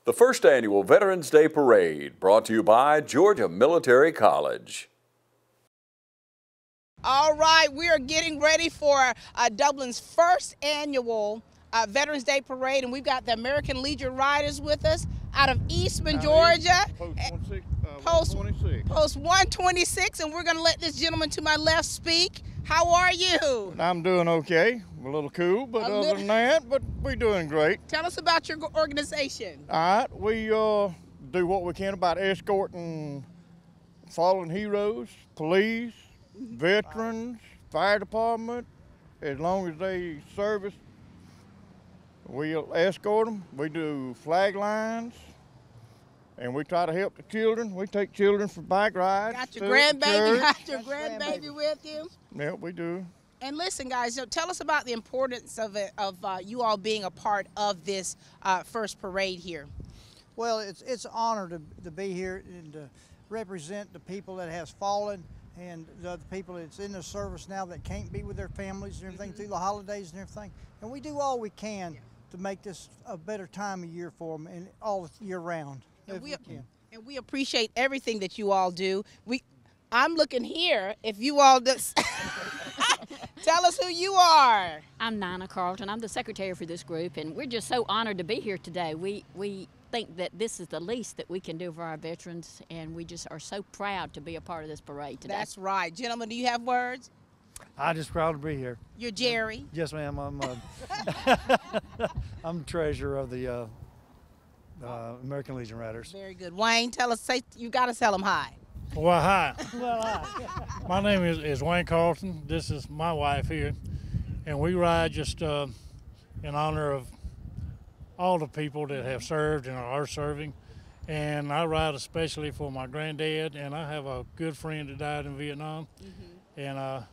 The first annual Veterans Day Parade, brought to you by Georgia Military College. All right, we are getting ready for Dublin's first annual Veterans Day Parade, and we've got the American Legion Riders with us out of Eastman, Georgia. Post 126, and we're going to let this gentleman to my left speak. How are you? I'm doing okay. A little cool, but other than that, we're doing great. Tell us about your organization. All right, we do what we can about escorting fallen heroes, police, veterans, fire department. As long as they service, we'll escort them. We do flag lines, and we try to help the children. We take children for bike rides. Got your grandbaby with you? Yeah, we do. And listen, guys, tell us about the importance of you all being a part of this first parade here. Well, it's an honor to be here and to represent the people that has fallen and the other people that's in the service now that can't be with their families and everything through the holidays and everything. And we do all we can to make this a better time of year for them and all year round. And we appreciate everything that you all do. I'm looking here. If you all just tell us who you are. I'm Nina Carlton. I'm the secretary for this group, and we're just so honored to be here today. We think that this is the least that we can do for our veterans, and we just are so proud to be a part of this parade today. That's right. Gentlemen, do you have words? I'm just proud to be here. You're Jerry? Yes, ma'am. I'm treasurer of the American Legion Riders. Very good. Wayne, you got to tell them hi. Well, hi. My name is Wayne Carlton. This is my wife here, and we ride just in honor of all the people that have served and are serving. And I ride especially for my granddad, and I have a good friend that died in Vietnam, and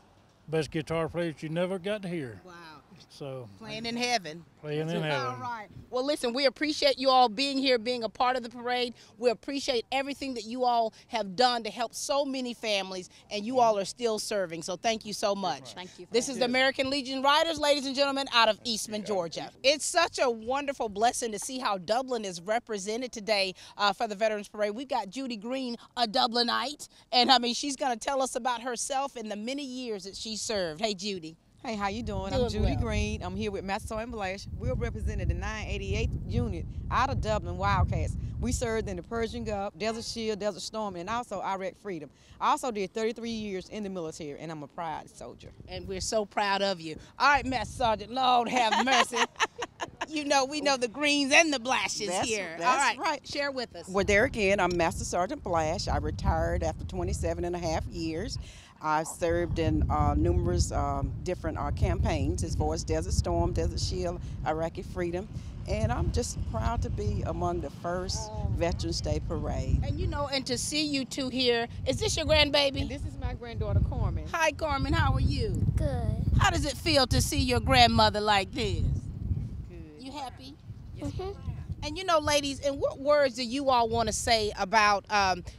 best guitar player you never got to hear. Wow. So playing in heaven. Playing in heaven. All right. Well, listen, we appreciate you all being here, being a part of the parade. We appreciate everything that you all have done to help so many families, and you all are still serving. So thank you so much. Thank you. This is the American Legion Riders, ladies and gentlemen, out of Eastman, Georgia. It's such a wonderful blessing to see how Dublin is represented today for the Veterans Parade. We've got Judy Green, a Dublinite, and I mean, she's going to tell us about herself and the many years that she served. Hey, Judy. Hey, how you doing? I'm Judy Green. I'm here with Master Sergeant Blash. We're representing the 988th Unit out of Dublin, Wildcats. We served in the Persian Gulf, Desert Shield, Desert Storm, and also Iraq Freedom. I also did 33 years in the military, and I'm a proud soldier. And we're so proud of you. All right, Master Sergeant, Lord have mercy. You know, we know the greens and the blashes here. That's All right, share with us. Well, there again, I'm Master Sergeant Blash. I retired after 27 and a half years. I've served in numerous different campaigns as far as Desert Storm, Desert Shield, Iraqi Freedom, and I'm just proud to be among the first Veterans Day Parade. And you know, and to see you two here, is this your grandbaby? And this is my granddaughter, Carmen. Hi, Carmen, how are you? Good. How does it feel to see your grandmother like this? Good. You happy? Mm-hmm. And you know, ladies, and what words do you all want to say about,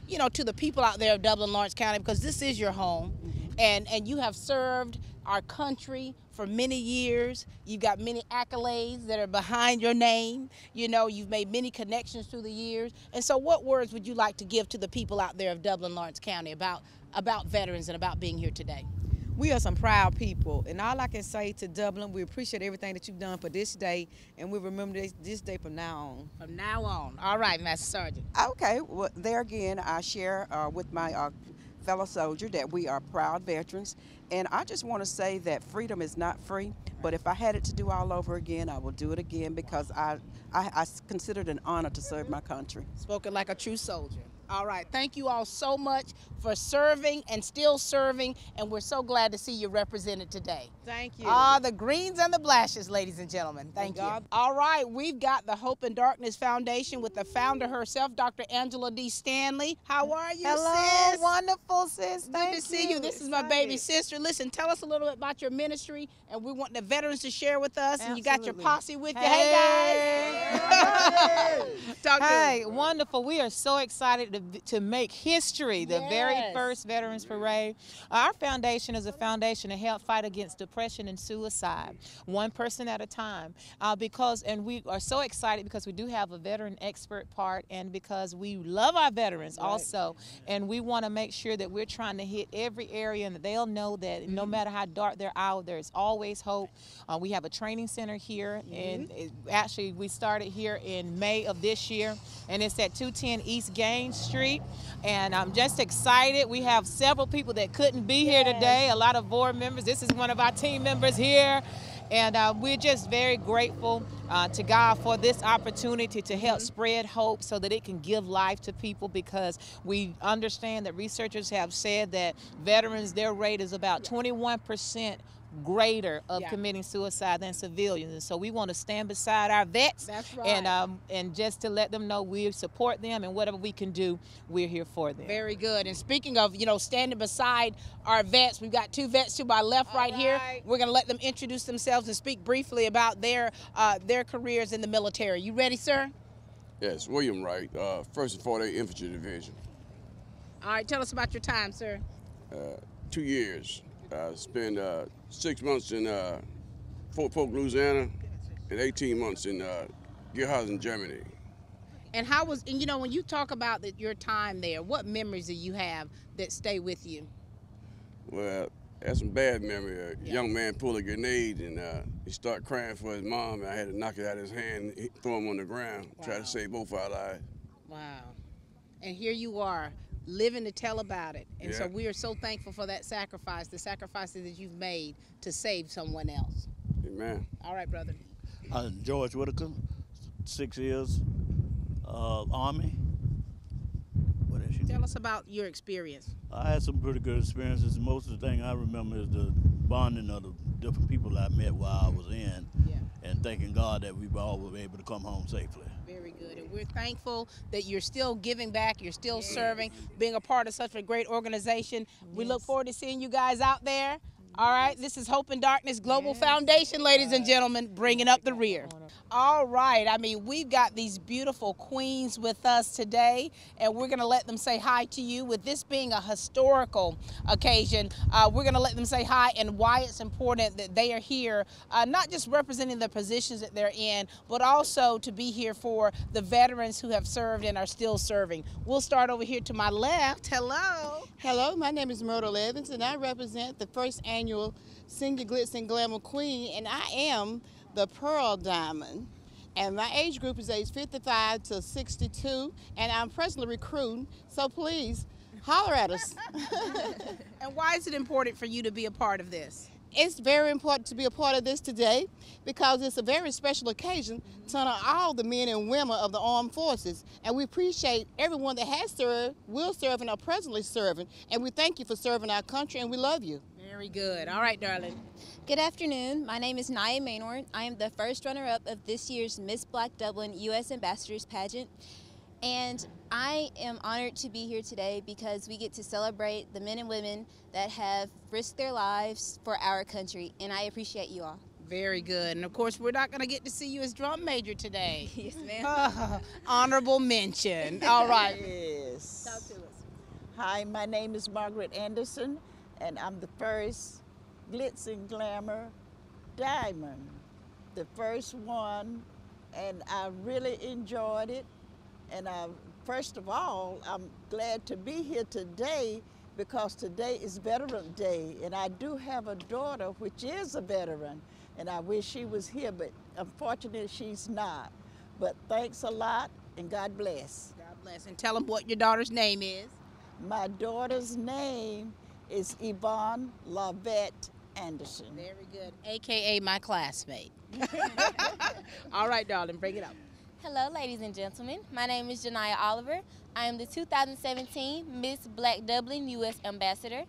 you know, to the people out there of Dublin, Lawrence County, because this is your home, and you have served our country for many years. You've got many accolades that are behind your name. You know, you've made many connections through the years. And so what words would you like to give to the people out there of Dublin, Lawrence County about veterans and about being here today? We are some proud people, and all I can say to Dublin, we appreciate everything that you've done for this day, and we remember this day from now on. From now on. All right, Master Sergeant. Okay, well, there again, I share with my fellow soldier that we are proud veterans, and I just want to say that freedom is not free, but if I had it to do all over again, I will do it again because I consider it an honor to serve my country. Spoken like a true soldier. All right, thank you all so much for serving and still serving, and we're so glad to see you represented today. Thank you. The greens and the blashes, ladies and gentlemen. Thank you. All right, we've got the Hope and Darkness Foundation with the founder herself, Dr. Angela D. Stanley. How are you, Hello, sis? wonderful, sis. Good to see you. This is my baby sister. Listen, tell us a little bit about your ministry, and we want the veterans to share with us. And you got your posse with you. Hey, guys. Talk to Hi, us. wonderful. We are so excited to make history, the very first Veterans Parade. Our foundation is a foundation to help fight against depression and suicide, one person at a time. And we are so excited because we do have a veteran expert part, and because we love our veterans also, and we want to make sure that we're trying to hit every area and that they'll know that no matter how dark their hour, there's always hope. We have a training center here, and actually we started here in May of this year, and it's at 210 East Gaines Street, and I'm just excited. We have several people that couldn't be here today, a lot of board members. This is one of our team members here, and we're just very grateful to God for this opportunity to help spread hope so that it can give life to people, because we understand that researchers have said that veterans, their rate is about 21% greater of committing suicide than civilians, and so we want to stand beside our vets. That's right. And just to let them know we support them, and whatever we can do, we're here for them. Very good. And speaking of, standing beside our vets, we've got two vets to my left right here. We're going to let them introduce themselves and speak briefly about their careers in the military. You ready, sir? Yes, William Wright, 1st and 48th Infantry Division. All right, tell us about your time, sir. 2 years. I spent 6 months in Fort Polk, Louisiana, and 18 months in Lleras-Archila, Germany. And when you talk about your time there, what memories do you have that stay with you? Well, I had some bad memory. A young man pulled a grenade, and he started crying for his mom, and I had to knock it out of his hand and throw him on the ground, try to save both our lives. Wow. And here you are, living to tell about it. And so we are so thankful for that sacrifice, the sacrifices that you've made to save someone else. Amen. All right, brother. I'm George Whitaker, 6 years, Army. What else you Tell us about your experience. I had some pretty good experiences. Most of the thing I remember is the bonding of the different people I met while I was in, and thanking God that we all were able to come home safely. Very good. And we're thankful that you're still giving back, you're still serving, being a part of such a great organization. We look forward to seeing you guys out there. All right, this is Hope in Darkness Global Foundation, ladies and gentlemen, bringing up the rear. All right, we've got these beautiful queens with us today, and we're going to let them say hi to you. With this being a historical occasion, we're going to let them say hi and why it's important that they are here, not just representing the positions that they're in, but also to be here for the veterans who have served and are still serving. We'll start over here to my left. Hello. Hello, my name is Myrtle Evans, and I represent the first annual Senior Glitz and Glamour Queen, and I am the Pearl Diamond. And my age group is age 55 to 62, and I'm presently recruiting, so please holler at us. And why is it important for you to be a part of this? It's very important to be a part of this today because it's a very special occasion to honor all the men and women of the armed forces. And we appreciate everyone that has served, will serve, and are presently serving. And we thank you for serving our country, and we love you. Very good. All right, darling. Good afternoon. My name is Naya Maynard. I am the first runner-up of this year's Miss Black Dublin U.S. Ambassadors Pageant. And I am honored to be here today because we get to celebrate the men and women that have risked their lives for our country, and I appreciate you all. Very good. And of course, we're not going to get to see you as drum major today. Yes, ma'am. Honorable mention. All right. Yes. Talk to us. Hi, my name is Margaret Anderson, and I'm the first Glitz and Glamour Diamond, the first one, and I really enjoyed it. And first of all, I'm glad to be here today because today is Veteran Day, and I do have a daughter which is a veteran, and I wish she was here, but unfortunately she's not. But thanks a lot, and God bless. God bless. And tell them what your daughter's name is. My daughter's name is Yvonne Lavette Anderson. Very good. AKA my classmate. All right, darling, bring it up. Hello, ladies and gentlemen. My name is Janiyah Oliver. I am the 2017 Miss Black Dublin U.S. Ambassador.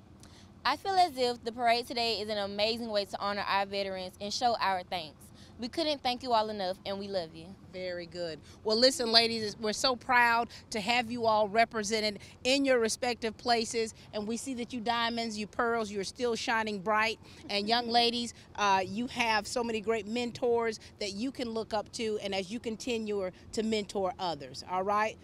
I feel as if the parade today is an amazing way to honor our veterans and show our thanks. We couldn't thank you all enough, and we love you. Very good. Well, listen, ladies, we're so proud to have you all represented in your respective places, and we see that you diamonds, you pearls, you're still shining bright. And young ladies, you have so many great mentors that you can look up to, and as you continue to mentor others, all right?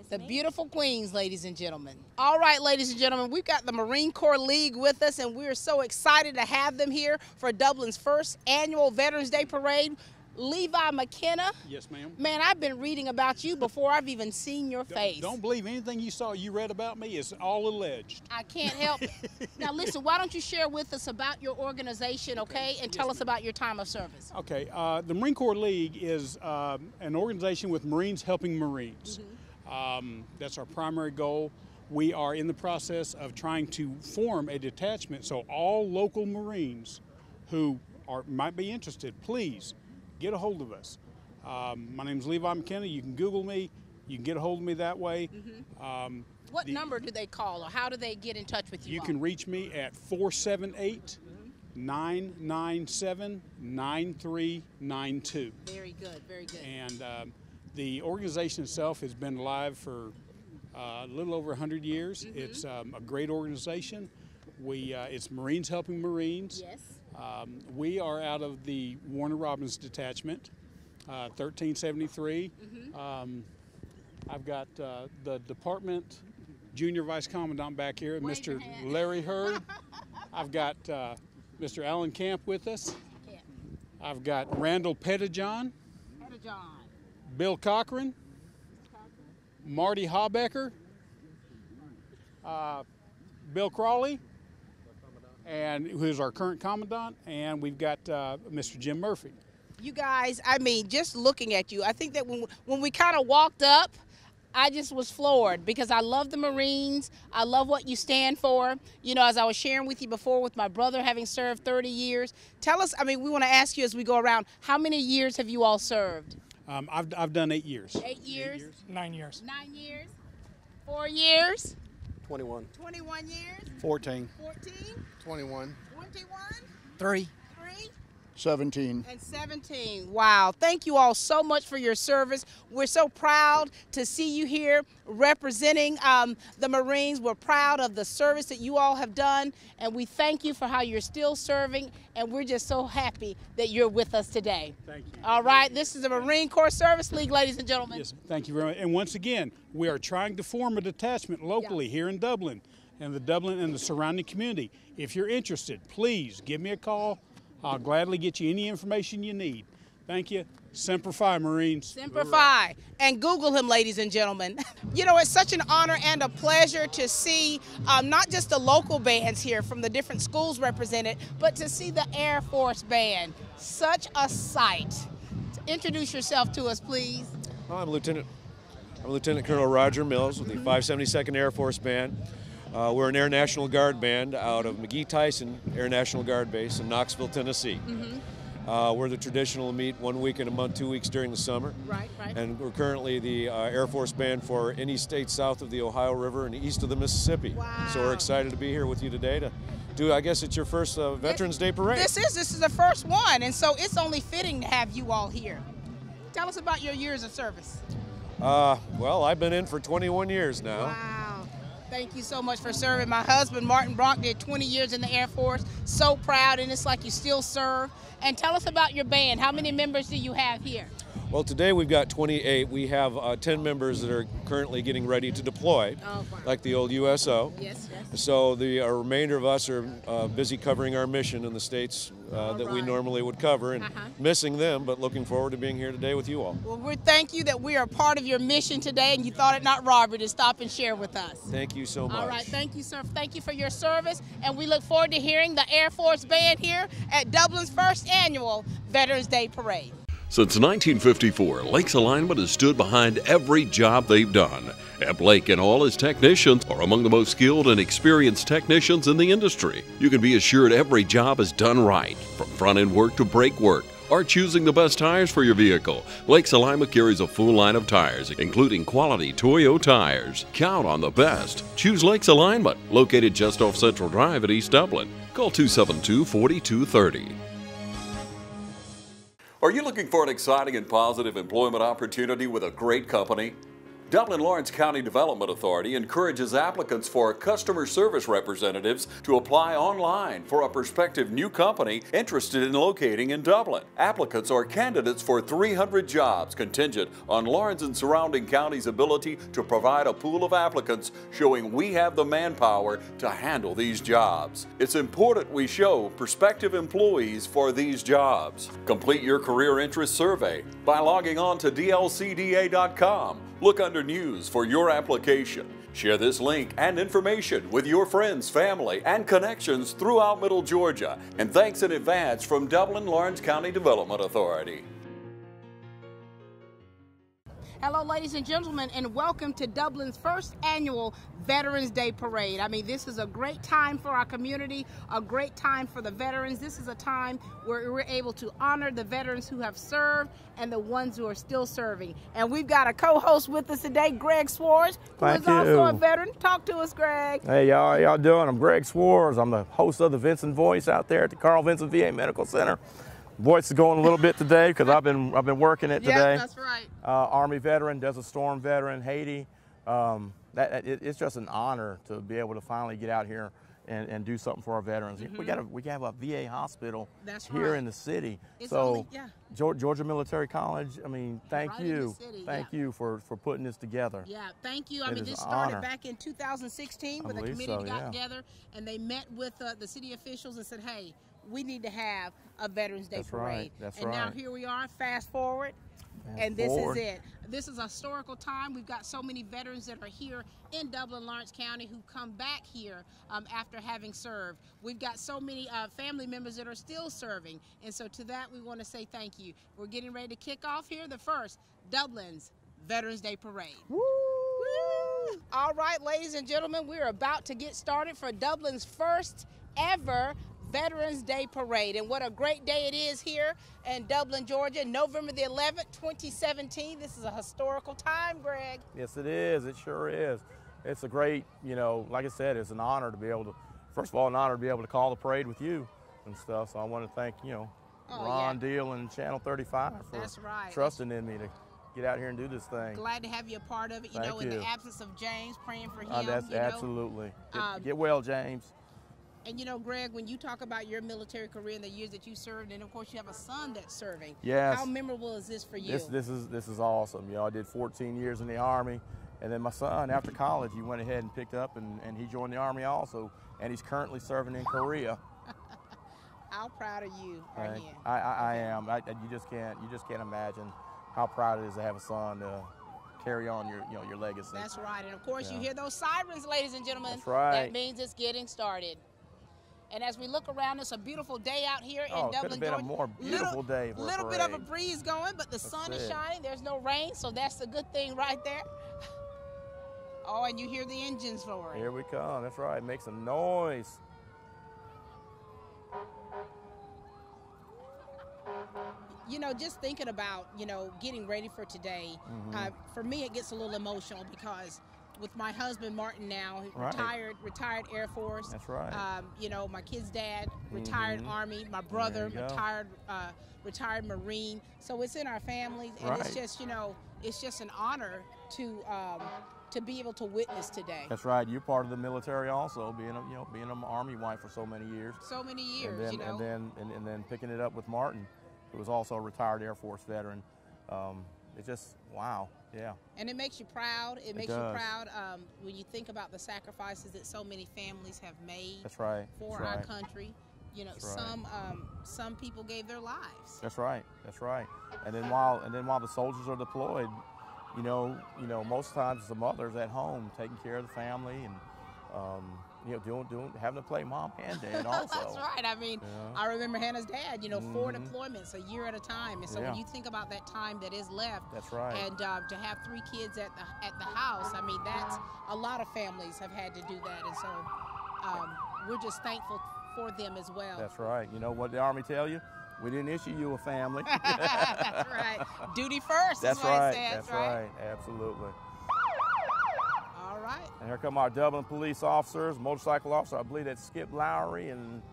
The beautiful queens, ladies and gentlemen. All right, ladies and gentlemen, we've got the Marine Corps League with us, and we're so excited to have them here for Dublin's first annual Veterans Day Parade. Levi McKenna. Yes, ma'am. Man, I've been reading about you before I've even seen your face. Don't believe anything you read about me. It's all alleged. I can't help it. Now, listen, why don't you share with us about your organization, okay, and tell us about your time of service. Okay, the Marine Corps League is an organization with Marines helping Marines. That's our primary goal. We are in the process of trying to form a detachment, so all local Marines who might be interested, please get a hold of us. My name is Levi McKenna. You can Google me. You can get a hold of me that way. What number do they call, or how do they get in touch with you? You can reach me at 478-997-9392. Very good, very good. And the organization itself has been alive for a little over 100 years. It's a great organization. It's Marines helping Marines. Yes. We are out of the Warner Robins Detachment, 1373. I've got the department junior vice commandant back here, Mr. Larry Hurd. I've got Mr. Alan Camp with us. I've got Randall Pettijohn. Bill Cochran, Marty Habecker, Bill Crawley, and who's our current commandant, and we've got Mr. Jim Murphy. You guys, I mean, just looking at you, I think that when we kind of walked up, I just was floored because I love the Marines. I love what you stand for. You know, as I was sharing with you before with my brother having served 30 years, tell us, I mean, we want to ask you as we go around, how many years have you all served? I've done 8 years. 8 years? 9 years. 9 years? 4 years? 21. 21 years? 14. 14? 21. 21? 3. 3? 17. And 17. Wow. Thank you all so much for your service. We're so proud to see you here representing the Marines. We're proud of the service that you all have done, and we thank you for how you're still serving, and we're just so happy that you're with us today. Thank you. All right. This is the Marine Corps Service League, ladies and gentlemen. Yes, thank you very much. And once again, we are trying to form a detachment locally here in Dublin and the surrounding community. If you're interested, please give me a call. I'll gladly get you any information you need. Thank you. Semper Fi, Marines. Semper Fi. And Google him, ladies and gentlemen. You know, it's such an honor and a pleasure to see not just the local bands here from the different schools represented, but to see the Air Force Band. Such a sight. Introduce yourself to us, please. I'm Lieutenant Colonel Roger Mills with the 572nd Air Force Band. We're an Air National Guard band out of McGee-Tyson Air National Guard Base in Knoxville, Tennessee. We're the traditional meet 1 week in a month, 2 weeks during the summer. Right. And we're currently the Air Force Band for any state south of the Ohio River and east of the Mississippi. Wow. So we're excited to be here with you today to do, I guess it's your first Veterans Day Parade. This is the first one, and so it's only fitting to have you all here. Tell us about your years of service. Well, I've been in for 21 years now. Wow. Thank you so much for serving. My husband, Martin Brock, did 20 years in the Air Force. So proud, and it's like you still serve. And tell us about your band. How many members do you have here? Well, today we've got 28. We have 10 members that are currently getting ready to deploy, like the old USO. Yes. So the remainder of us are busy covering our mission in the states that we normally would cover, and missing them, but looking forward to being here today with you all. Well, we thank you that we are part of your mission today, and you thought it not robbery to stop and share with us. Thank you so much. All right, thank you, sir. Thank you for your service, and we look forward to hearing the Air Force Band here at Dublin's first annual Veterans Day Parade. Since 1954, Lake's Alignment has stood behind every job they've done. Eb Lake and all his technicians are among the most skilled and experienced technicians in the industry. You can be assured every job is done right, from front-end work to brake work, or choosing the best tires for your vehicle. Lake's Alignment carries a full line of tires, including quality Toyo tires. Count on the best. Choose Lake's Alignment, located just off Central Drive at East Dublin. Call 272-4230. Are you looking for an exciting and positive employment opportunity with a great company? Dublin-Lawrence County Development Authority encourages applicants for customer service representatives to apply online for a prospective new company interested in locating in Dublin. Applicants are candidates for 300 jobs contingent on Lawrence and surrounding counties' ability to provide a pool of applicants showing we have the manpower to handle these jobs. It's important we show prospective employees for these jobs. Complete your career interest survey by logging on to dlcda.com. Look under News for your application. Share this link and information with your friends, family, and connections throughout Middle Georgia. And thanks in advance from Dublin-Lawrence County Development Authority. Hello, ladies and gentlemen, and welcome to Dublin's first annual Veterans Day Parade. I mean, this is a great time for our community, a great time for the veterans. This is a time where we're able to honor the veterans who have served and the ones who are still serving. And we've got a co-host with us today, Greg Swartz, who is also a veteran. Talk to us, Greg. Hey, y'all, how y'all doing? I'm Greg Swartz. I'm the host of the Vincent Voice out there at the Carl Vincent VA Medical Center. Voice is going a little bit today because I've been working it today. Yeah, that's right. Army veteran, Desert Storm veteran, Haiti. It's just an honor to be able to finally get out here and do something for our veterans. Mm-hmm. We have a VA hospital here in the city. Georgia Military College. I mean, thank you for putting this together. Yeah, thank you. I mean, this started back in 2016 when the committee got together and they met with the city officials and said, hey, we need to have a Veterans Day parade. And now here we are, fast forward, and this is it. This is a historical time. We've got so many veterans that are here in Dublin-Lawrence County who come back here after having served. We've got so many family members that are still serving. And so to that, we want to say thank you. We're getting ready to kick off here the first Dublin's Veterans Day Parade. Woo! Woo! All right, ladies and gentlemen, we're about to get started for Dublin's first ever Veterans Day Parade. And what a great day it is here in Dublin, Georgia, November the 11th, 2017. This is a historical time, Greg. Yes, it is. It sure is. It's a great, like I said, it's an honor to be able to, first of all, an honor to be able to call the parade with you and stuff. So I want to thank, Ron Deal and Channel 35 for trusting in me to get out here and do this thing. Glad to have you a part of it. In the absence of James, praying for him. Absolutely. Get well, James. And Greg, when you talk about your military career and the years that you served, and of course you have a son that's serving. Yes. How memorable is this for you? This is awesome. I did 14 years in the Army, and then my son, after college, he went ahead and picked up and he joined the Army also, and he's currently serving in Korea. How proud of you are him? I am. You just can't imagine how proud it is to have a son to carry on your legacy. That's right. And of course you hear those sirens, ladies and gentlemen. That's right. That means it's getting started. And as we look around, it's a beautiful day out here in Dublin, Georgia. Could have been a more beautiful day for a little bit of a breeze going, but the sun is shining. There's no rain, so that's a good thing right there. Oh, and you hear the engines roaring. Here we come. That's right. Make some noise. Just thinking about, getting ready for today, for me it gets a little emotional because with my husband Martin now, retired Air Force. That's right. My kid's dad, retired Army. My brother, retired Marine. So it's in our families, and it's just it's just an honor to be able to witness today. That's right. You're part of the military also, being an Army wife for so many years. So many years, and then picking it up with Martin, who was also a retired Air Force veteran. It's just, wow, yeah. And it makes you proud. It makes you proud when you think about the sacrifices that so many families have made for our country. Some people gave their lives. That's right. And then while the soldiers are deployed, most times the mother's at home taking care of the family and having to play mom and dad also. That's right. I mean, I remember Hannah's dad, 4 deployments a year at a time. And so when you think about that time that is left, that's right. And to have 3 kids at the house, I mean, that's a lot of families have had to do that. And so we're just thankful for them as well. That's right. You know what the Army tell you? We didn't issue you a family. That's right. Duty first. That's is what right. It says, That's right. Absolutely. All right. And here come our Dublin police officers, motorcycle officer. I believe that's Skip Lowry and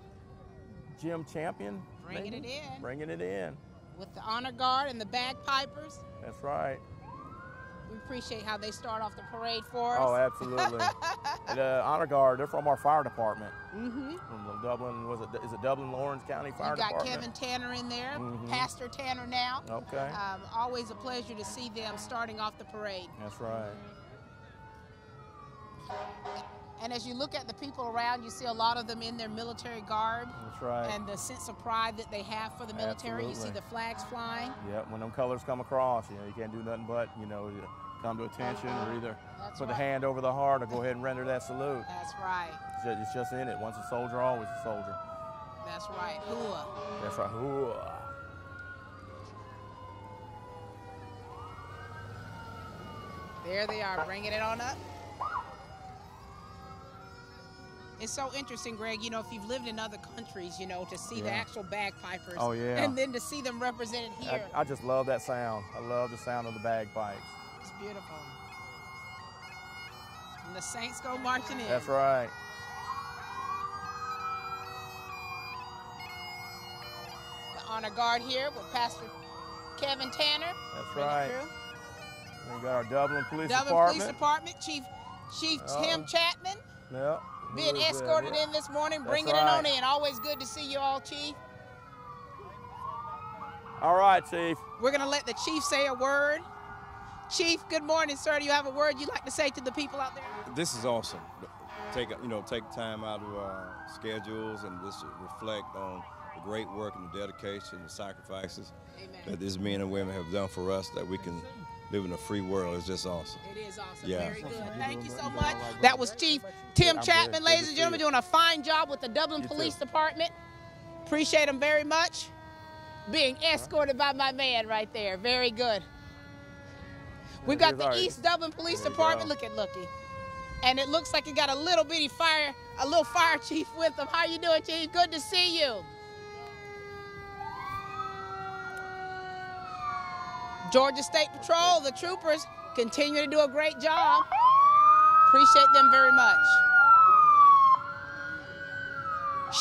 Jim Champion. Bringing it in. Bringing it in. with the honor guard and the bagpipers. That's right. We appreciate how they start off the parade for us. Oh, absolutely. And honor guard, they're from our fire department. Mm-hmm. From Dublin, is it Dublin Lawrence County Fire Department? You got Kevin Tanner in there, Mm-hmm. Pastor Tanner now. Okay. Always a pleasure to see them starting off the parade. That's right. And as you look at the people around, you see a lot of them in their military garb. That's right. And the sense of pride that they have for the military. Absolutely. You see the flags flying. Yep, when them colors come across, you can't do nothing but, come to attention or either put the hand over the heart or go ahead and render that salute. That's right. It's just in it. Once a soldier, always a soldier. That's right. Hooah. That's right. Hooah. There they are, bringing it on up. It's so interesting, Greg, if you've lived in other countries, to see the actual bagpipers. Oh, yeah. And then to see them represented here. I just love that sound. I love the sound of the bagpipes. It's beautiful. And the Saints go marching in. That's right. The honor guard here with Pastor Kevin Tanner. That's right. We got our Dublin Police Department. Dublin Police Department, Chief Tim Chapman. Yep. Being escorted in this morning, bringing it on in. Always good to see you all, Chief. All right, Chief. We're going to let the Chief say a word. Chief, good morning, sir. Do you have a word you'd like to say to the people out there? This is awesome. Take time out of our schedules and just reflect on the great work and the dedication and sacrifices that these men and women have done for us, that we can live in a free world. It's just awesome. It is awesome. Yeah. Very good. Thank you so much. That was Chief Tim Chapman, ladies and gentlemen, doing a fine job with the Dublin Police Department. Appreciate him very much. Being escorted by my man right there. Very good. We've got the East Dublin Police Department. Look at Looky. And it looks like you got a little bitty fire chief with them. How you doing, Chief? Good to see you. Georgia State Patrol, the troopers, continue to do a great job. Appreciate them very much.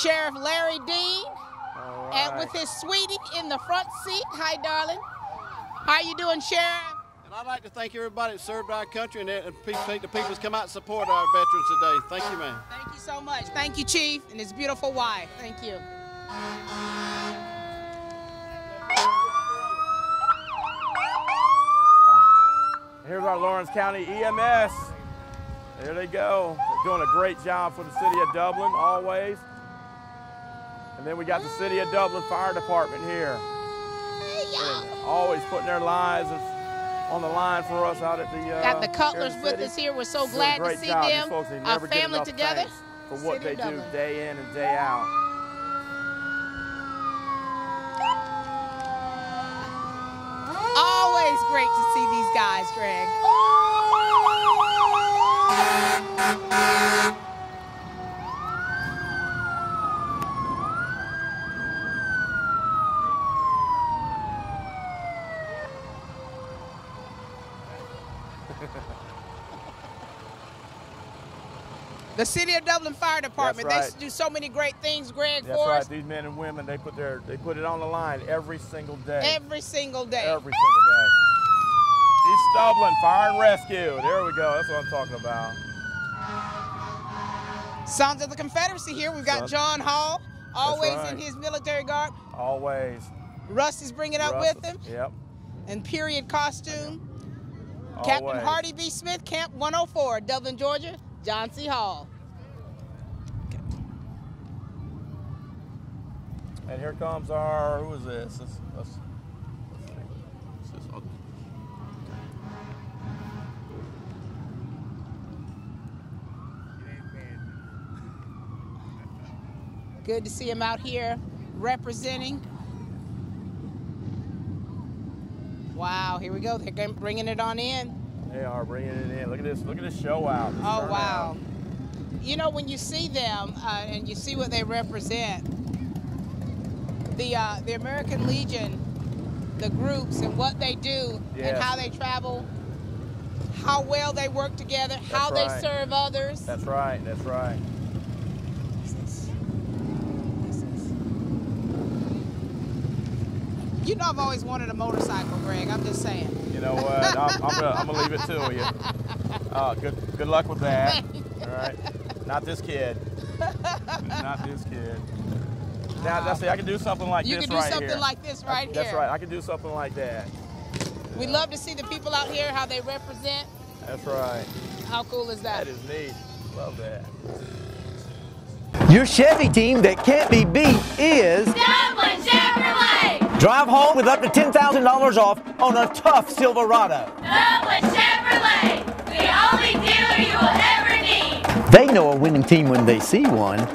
Sheriff Larry Dean, and with his sweetie in the front seat. Hi, darling. How you doing, Sheriff? And I'd like to thank everybody that served our country and appreciate the people that's come out and support our veterans today. Thank you, man. Thank you so much. Thank you, Chief, and his beautiful wife. Thank you. Here's our Lawrence County EMS. There they go. They're doing a great job for the city of Dublin, always. And then we got the City of Dublin Fire Department here. Always putting their lives on the line for us out at the got the Cutlers with us here. We're so glad to see them, our family together. For what they do day in and day out. Always great to see these guys, Greg. The City of Dublin Fire Department, they do so many great things, Greg, That's for right. us. These men and women, they put it on the line every single day. Every single day. Every single day. East Dublin Fire and Rescue. There we go. That's what I'm talking about. Sons of the Confederacy here. We've got John Hall, always in his military garb. Always. Russ is bringing up with him. Yep. In period costume. Always. Captain Hardy B. Smith, Camp 104, Dublin, Georgia. John C. Hall. And here comes our, who is this? Good to see him out here representing. Wow, here we go. They're bringing it on in. They are bringing it in. Look at this show out. Oh, wow. You know, when you see them and you see what they represent, the American Legion, the groups and what they do and how they travel, how well they work together, how they serve others. That's right, that's right. You know I've always wanted a motorcycle, Greg. I'm just saying. You know what? I'm gonna leave it to you. Good luck with that. All right. Not this kid. Not this kid. Now, let's see. I can do something like this right here. You can do something like this right here. That's right. I can do something like that. We love to see the people out here, how they represent. That's right. How cool is that? That is neat. Love that. Your Chevy team that can't be beat is Dublin Chevrolet! Drive home with up to $10,000 off on a tough Silverado. Dublin Chevrolet! The only dealer you will ever need! They know a winning team when they see one.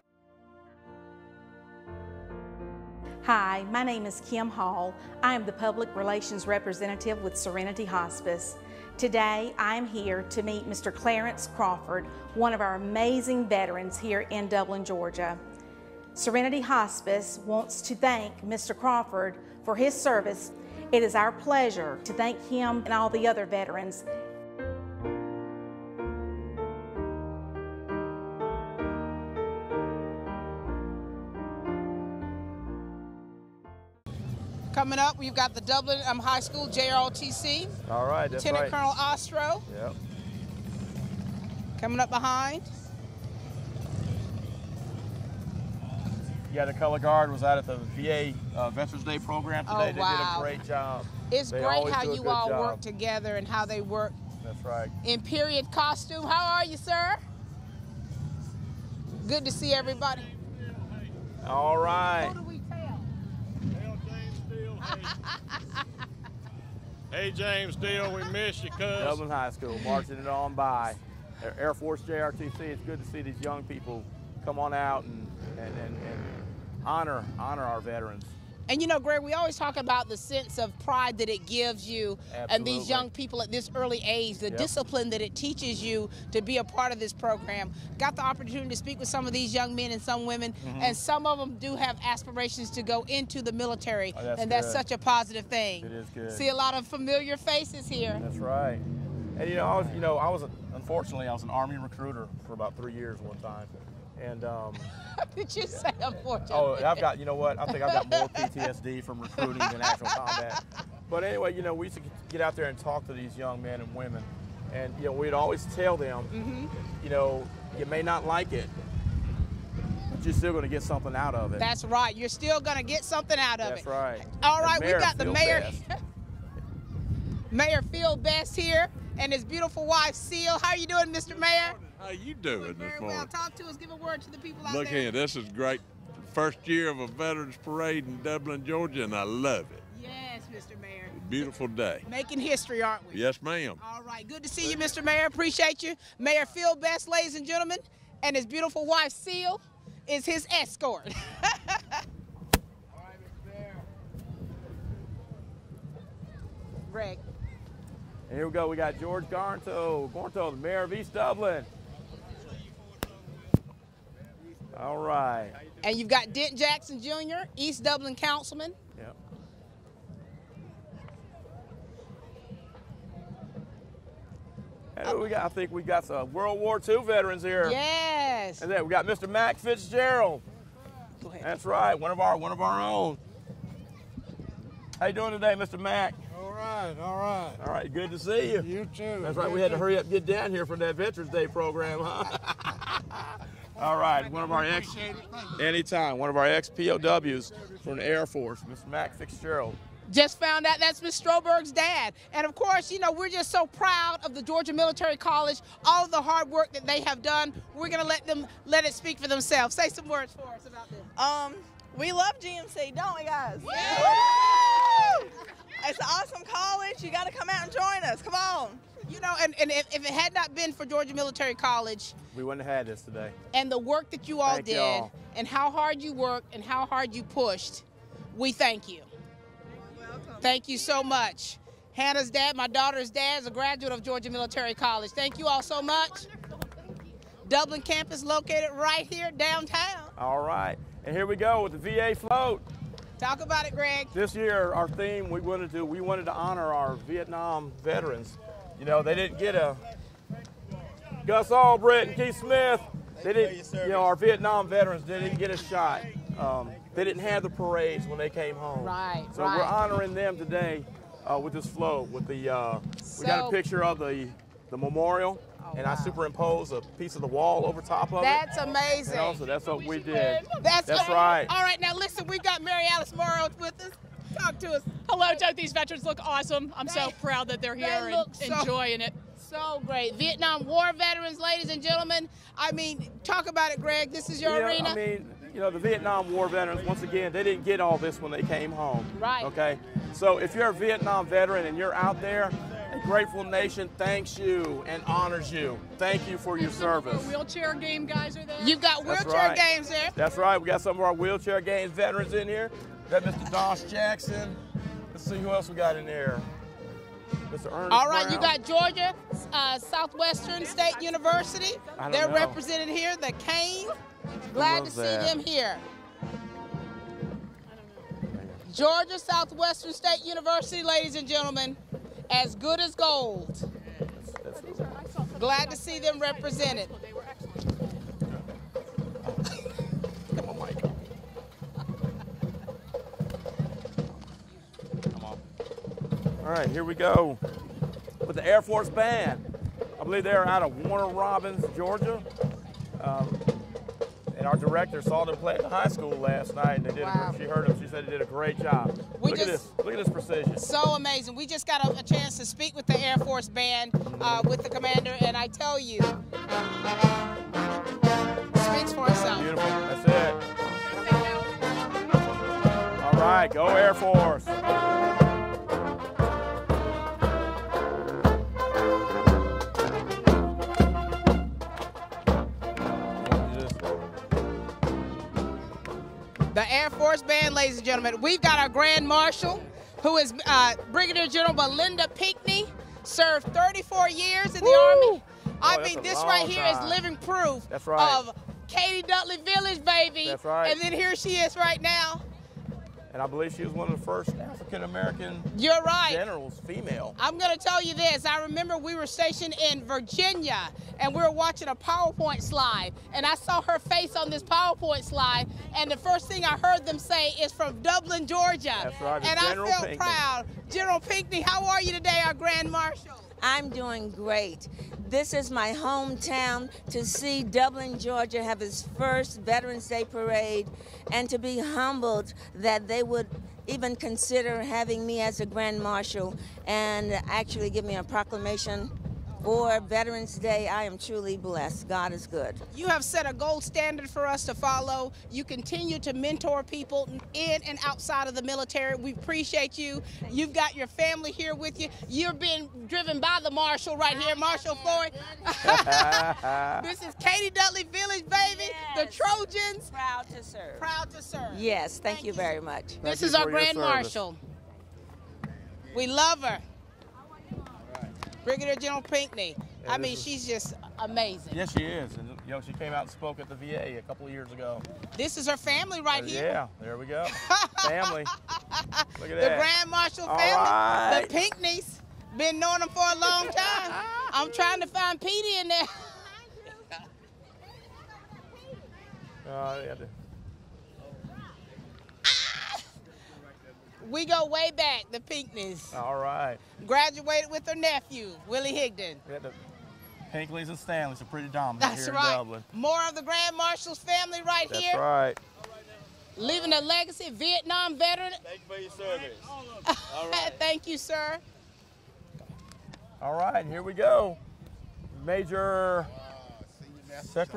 Hi, my name is Kim Hall. I am the Public Relations Representative with Serenity Hospice. Today, I am here to meet Mr. Clarence Crawford, one of our amazing veterans here in Dublin, Georgia. Serenity Hospice wants to thank Mr. Crawford for his service. It is our pleasure to thank him and all the other veterans. Coming up, we've got the Dublin High School JROTC. All right, that's Lieutenant right. Colonel Ostro. Yep. Coming up behind. Yeah, the color guard was out at the VA Veterans Day program today. Oh, They did wow. a great job. It's They great always how do a you good all job. work together and how they work That's right. in period costume. How are you, sir? Good to see everybody. All right. Who do we tell? Hey, James Steele, we miss you, cuz. Dublin High School, marching it on by. Air Force JRTC, it's good to see these young people come on out and honor our veterans. And you know, Greg, we always talk about the sense of pride that it gives you and these young people at this early age, the discipline that it teaches you to be a part of this program. Got the opportunity to speak with some of these young men and some women, and some of them do have aspirations to go into the military, and that's such a positive thing. It is good. See a lot of familiar faces here. That's right. And unfortunately, I was an Army recruiter for about 3 years one time. And did you say unfortunately? Oh, I've got, you know what? I think I've got more PTSD from recruiting than actual combat. But anyway, you know, we used to get out there and talk to these young men and women, and you know, we'd always tell them, you know, you may not like it, but you're still going to get something out of it. That's right. You're still going to get something out of it. That's right. All right, we've got the mayor, Mayor Phil Best here, and his beautiful wife, Seal. How are you doing, Mr. Mayor? How you doing this morning? Well, talk to us. Give a word to the people out Look there. here, this is great. First year of a Veterans Parade in Dublin, Georgia, and I love it. Yes, Mr. Mayor. Beautiful day. Making history, aren't we? Yes, ma'am. All right, good to see you, Mr. Mayor. Appreciate you. Mayor Phil Best, ladies and gentlemen, and his beautiful wife, Seal, is his escort. Greg. And here we go. We got George Garnto, the mayor of East Dublin. All right. And you've got Dent Jackson Jr., East Dublin councilman. Yep. And I think we got some World War II veterans here. Yes. And then we got Mr. Mac Fitzgerald. Go ahead. That's right, one of our own. How you doing today, Mr. Mac? All right, all right. All right, good to see you. You too. That's right, we had to hurry up and get down here for that Veterans Day program, huh? All right, one of our anytime, one of our ex-POWs from the Air Force, Mr. Mac Fitzgerald. Just found out that's Miss Stroberg's dad. And of course, you know, we're just so proud of the Georgia Military College, all of the hard work that they have done. We're gonna let it speak for themselves. Say some words for us about this. We love GMC, don't we, guys? Yeah. It's an awesome college. You got to come out and join us. Come on. You know, and if it had not been for Georgia Military College, we wouldn't have had this today. And the work that you all did, and how hard you worked, and how hard you pushed, we thank you. You're welcome. Thank you so much. Hannah's dad, my daughter's dad, is a graduate of Georgia Military College. Thank you all so much. Dublin campus located right here downtown. All right, and here we go with the VA float. Talk about it, Greg. This year, our theme we wanted to honor our Vietnam veterans. You know, they didn't get a Gus Albrecht and Keith Smith. They didn't, you know, our Vietnam veterans, they didn't get a shot. they didn't have the parades when they came home. Right, So we're honoring them today with this float. With the we got a picture of the memorial, and I superimposed a piece of the wall over top of That's it. amazing. So that's what we did. That's right. All right, now listen, we've got Mary Alice Morrow with us. Talk to us. Hello, Doug. These veterans look awesome. I'm so proud that they're here and enjoying it. So great. Vietnam War veterans, ladies and gentlemen. I mean, talk about it, Greg. This is your arena. I mean, you know, the Vietnam War veterans, once again, they didn't get all this when they came home. Right. Okay? So if you're a Vietnam veteran and you're out there, a grateful nation thanks you and honors you. Thank you for your service. Wheelchair game guys are there. You've got wheelchair games there. That's right. We got some of our wheelchair games veterans in here. Got Mr. Doss Jackson. Let's see who else we got in there. Mr. Ernest All right, Brown. you got Georgia Southwestern State University. They're represented here. The Canes. Glad to see them here. Georgia Southwestern State University, ladies and gentlemen, as good as gold. Glad to see them represented. Come on, Mike. Come on. All right, here we go with the Air Force Band. I believe they're out of Warner Robins, Georgia. And our director saw them play at the high school last night, and they did. She heard them. She said they did a great job. Look at this. Look at this precision. So amazing. We just got a chance to speak with the Air Force Band, with the commander, and I tell you, speaks for itself. Beautiful. That's it. All right, go Air Force. The Air Force Band, ladies and gentlemen. We've got our Grand Marshal, who is Brigadier General Belinda Pinckney, served 34 years in the Army. I mean, this right here is living proof of Katie Dudley Village, baby. That's right. And then here she is right now. And I believe she was one of the first African-American generals, female. I'm going to tell you this. I remember we were stationed in Virginia, and we were watching a PowerPoint slide, and I saw her face on this PowerPoint slide, and the first thing I heard them say is from Dublin, Georgia. That's right, and General I felt Pinckney. proud. General Pinckney, how are you today, our Grand Marshal? I'm doing great. This is my hometown. To see Dublin, Georgia have its first Veterans Day parade, and to be humbled that they would even consider having me as a Grand Marshal and actually give me a proclamation for Veterans Day. I am truly blessed. God is good. You have set a gold standard for us to follow. You continue to mentor people in and outside of the military. We appreciate you. You've got your family here with you. You're being driven by the Marshal right here, Marshal Floyd. This is Katie Dudley Village, baby. Yes. The Trojans. Proud to serve. Proud to serve. Yes, thank you very much. This is our Grand Marshal. We love her. Brigadier General Pinckney. I mean, she's just amazing. Yes, she is. And, you know, she came out and spoke at the VA a couple of years ago. This is her family right here. Yeah, there we go. Family. Look at that. The Grand Marshal family. Right. The Pinckneys. Been knowing them for a long time. I'm trying to find Petey in there. We go way back, the Pinckneys. All right. Graduated with her nephew, Willie Higdon. Yeah, the Pinkleys and Stanleys are pretty dominant here in Dublin. More of the Grand Marshal's family right here. That's right. Leaving a legacy, Vietnam veteran. Thank you for your service. All right. Thank you, sir. All right, here we go. Major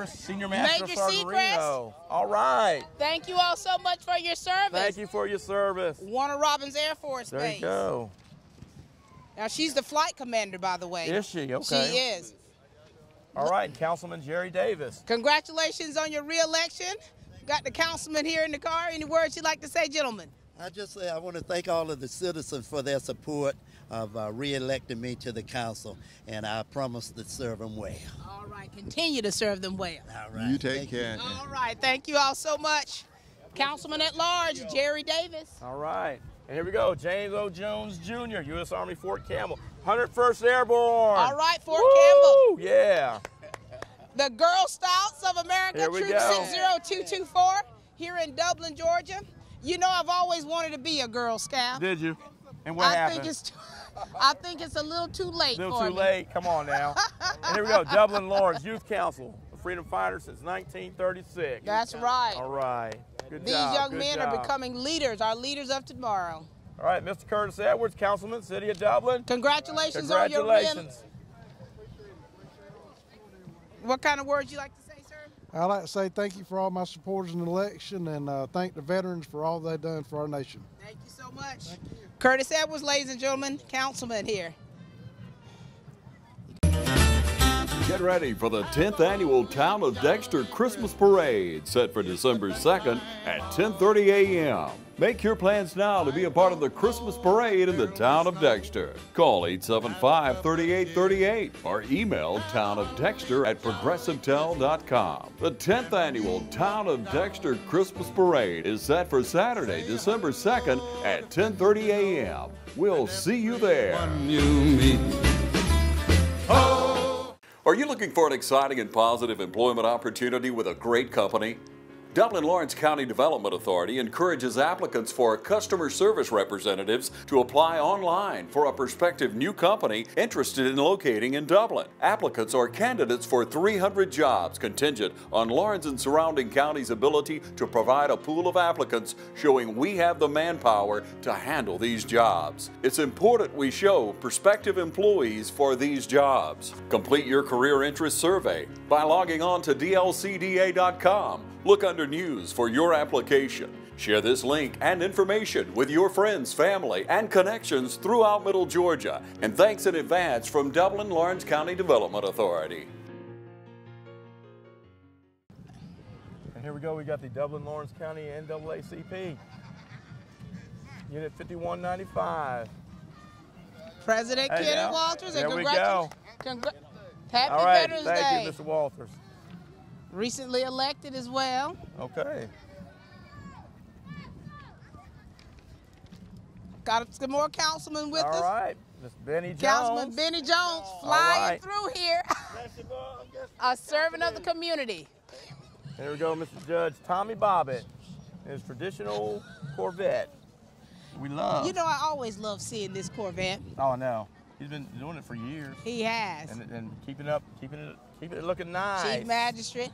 Senior Master Sergeant Reno. All right. Thank you all so much for your service. Thank you for your service. Warner Robins Air Force Base. There you go. Now, she's the flight commander, by the way. Is she? Okay. She is. All right, Councilman Jerry Davis. Congratulations on your re-election. Got the councilman here in the car. Any words you'd like to say, gentlemen? I want to thank all of the citizens for their support of re-electing me to the council, and I promise to serve them well. All right, continue to serve them well. All right. You take care. All right, thank you all so much. Councilman at Large, Jerry Davis. All right, and here we go, James O. Jones Jr., U.S. Army Fort Campbell, 101st Airborne. All right, Fort Woo! Campbell. Yeah. The Girl Scouts of America, Here we Troop go. 60224, here in Dublin, Georgia. You know, I've always wanted to be a Girl Scout. Did you? And what happened? I think it's a little too late for me. A little too late? Come on now. And here we go, Dublin Lawrence Youth Council, a freedom fighter since 1936. That's right. All right. Good These job. young men are becoming leaders, our leaders of tomorrow. All right, Mr. Curtis Edwards, Councilman, City of Dublin. Congratulations on your win. What kind of words you like to say, sir? I'd like to say thank you for all my supporters in the election and thank the veterans for all they've done for our nation. Thank you so much. Curtis Edwards, ladies and gentlemen, councilman here. Get ready for the 10th annual Town of Dexter Christmas Parade, set for December 2nd at 10:30 a.m. Make your plans now to be a part of the Christmas Parade in the town of Dexter. Call 875-3838 or email townofdexter@progressivetel.com. The 10th annual Town of Dexter Christmas Parade is set for Saturday, December 2nd at 10:30 a.m. We'll see you there. Are you looking for an exciting and positive employment opportunity with a great company? Dublin-Lawrence County Development Authority encourages applicants for customer service representatives to apply online for a prospective new company interested in locating in Dublin. Applicants are candidates for 300 jobs contingent on Lawrence and surrounding counties' ability to provide a pool of applicants showing we have the manpower to handle these jobs. It's important we show prospective employees for these jobs. Complete your career interest survey by logging on to dlcda.com. Look under News for your application. Share this link and information with your friends, family, and connections throughout Middle Georgia. And thanks in advance from Dublin-Lawrence County Development Authority. And here we go, we got the Dublin-Lawrence County NAACP. Unit 5195. President Kenneth Walters, and there we go. Happy All right, Veterans Day. thank you, Mr. Walters. Recently elected as well. Okay. Got some more councilmen with us. All right, Mr. Benny Jones. Councilman Benny Jones flying through here. A servant of the community. Here we go, Mr. Judge Tommy Bobbitt, his traditional Corvette. We love. You know, I always love seeing this Corvette. Oh, no. He's been doing it for years. He has. And keeping it looking nice. Chief Magistrate.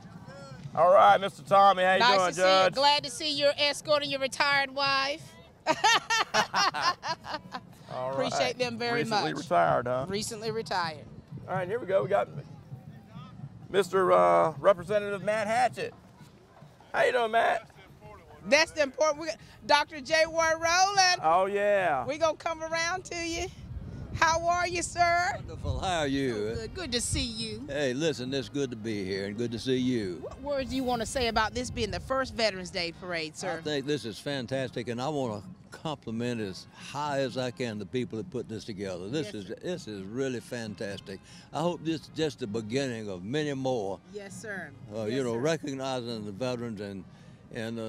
All right, Mr. Tommy, how you nice doing, to Judge? See you. Glad to see you're escorting your retired wife. All right. Appreciate them very much. Recently retired, huh? Recently retired. All right, here we go. We got Mr. Representative Matt Hatchett. How you doing, Matt? That's the important. We got Dr. J. Ward Rowland. Oh, yeah. We're going to come around to you. How are you, sir? Wonderful. How are you? Good. Good to see you. Hey, listen, it's good to be here and good to see you. What words do you want to say about this being the first Veterans Day parade, sir? I think this is fantastic, and I want to compliment as high as I can the people that put this together. This is really fantastic. I hope this is just the beginning of many more. Yes, sir. You know, recognizing the veterans and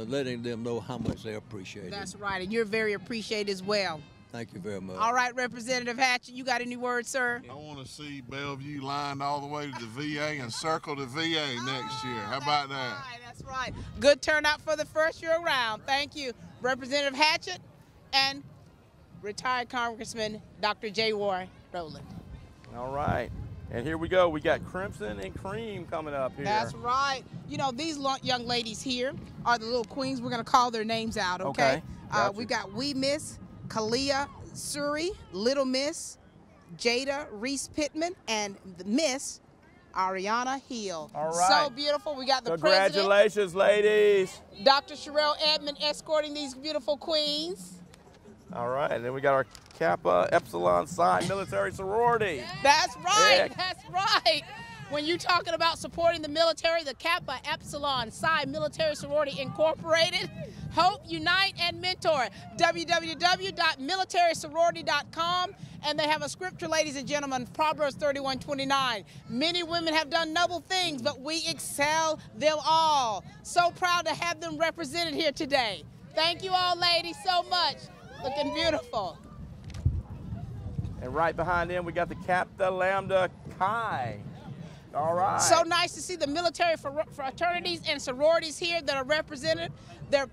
letting them know how much they appreciate it. That's right, and you're very appreciated as well. Thank you very much. All right, Representative Hatchett, you got any words, sir? I want to see Bellevue lined all the way to the VA and circle the VA next year. How about that? That's right. Good turnout for the first year around. Thank you, Representative Hatchett and retired Congressman Dr. J. Ward Rowland. All right. And here we go. We got Crimson and Cream coming up here. That's right. You know, these young ladies here are the little queens. We're going to call their names out, okay? Gotcha. We got Wee Miss Kalia Suri, Little Miss Jada Reese Pittman, and the Miss Ariana Hill. All right. So beautiful. We got the Congratulations, ladies. Dr. Sherelle Edmond escorting these beautiful queens. All right, and then we got our Kappa Epsilon Psi military sorority. That's right. Yeah. That's right. When you're talking about supporting the military, the Kappa Epsilon Psi Military Sorority Incorporated, Hope, Unite, and Mentor. www.militarysorority.com. And they have a scripture, ladies and gentlemen, Proverbs 31:29. Many women have done noble things, but we excel them all. So proud to have them represented here today. Thank you all, ladies, so much. Looking beautiful. And right behind them, we got the Kappa Lambda Chi. All right. So nice to see the military fraternities and sororities here that are represented. They're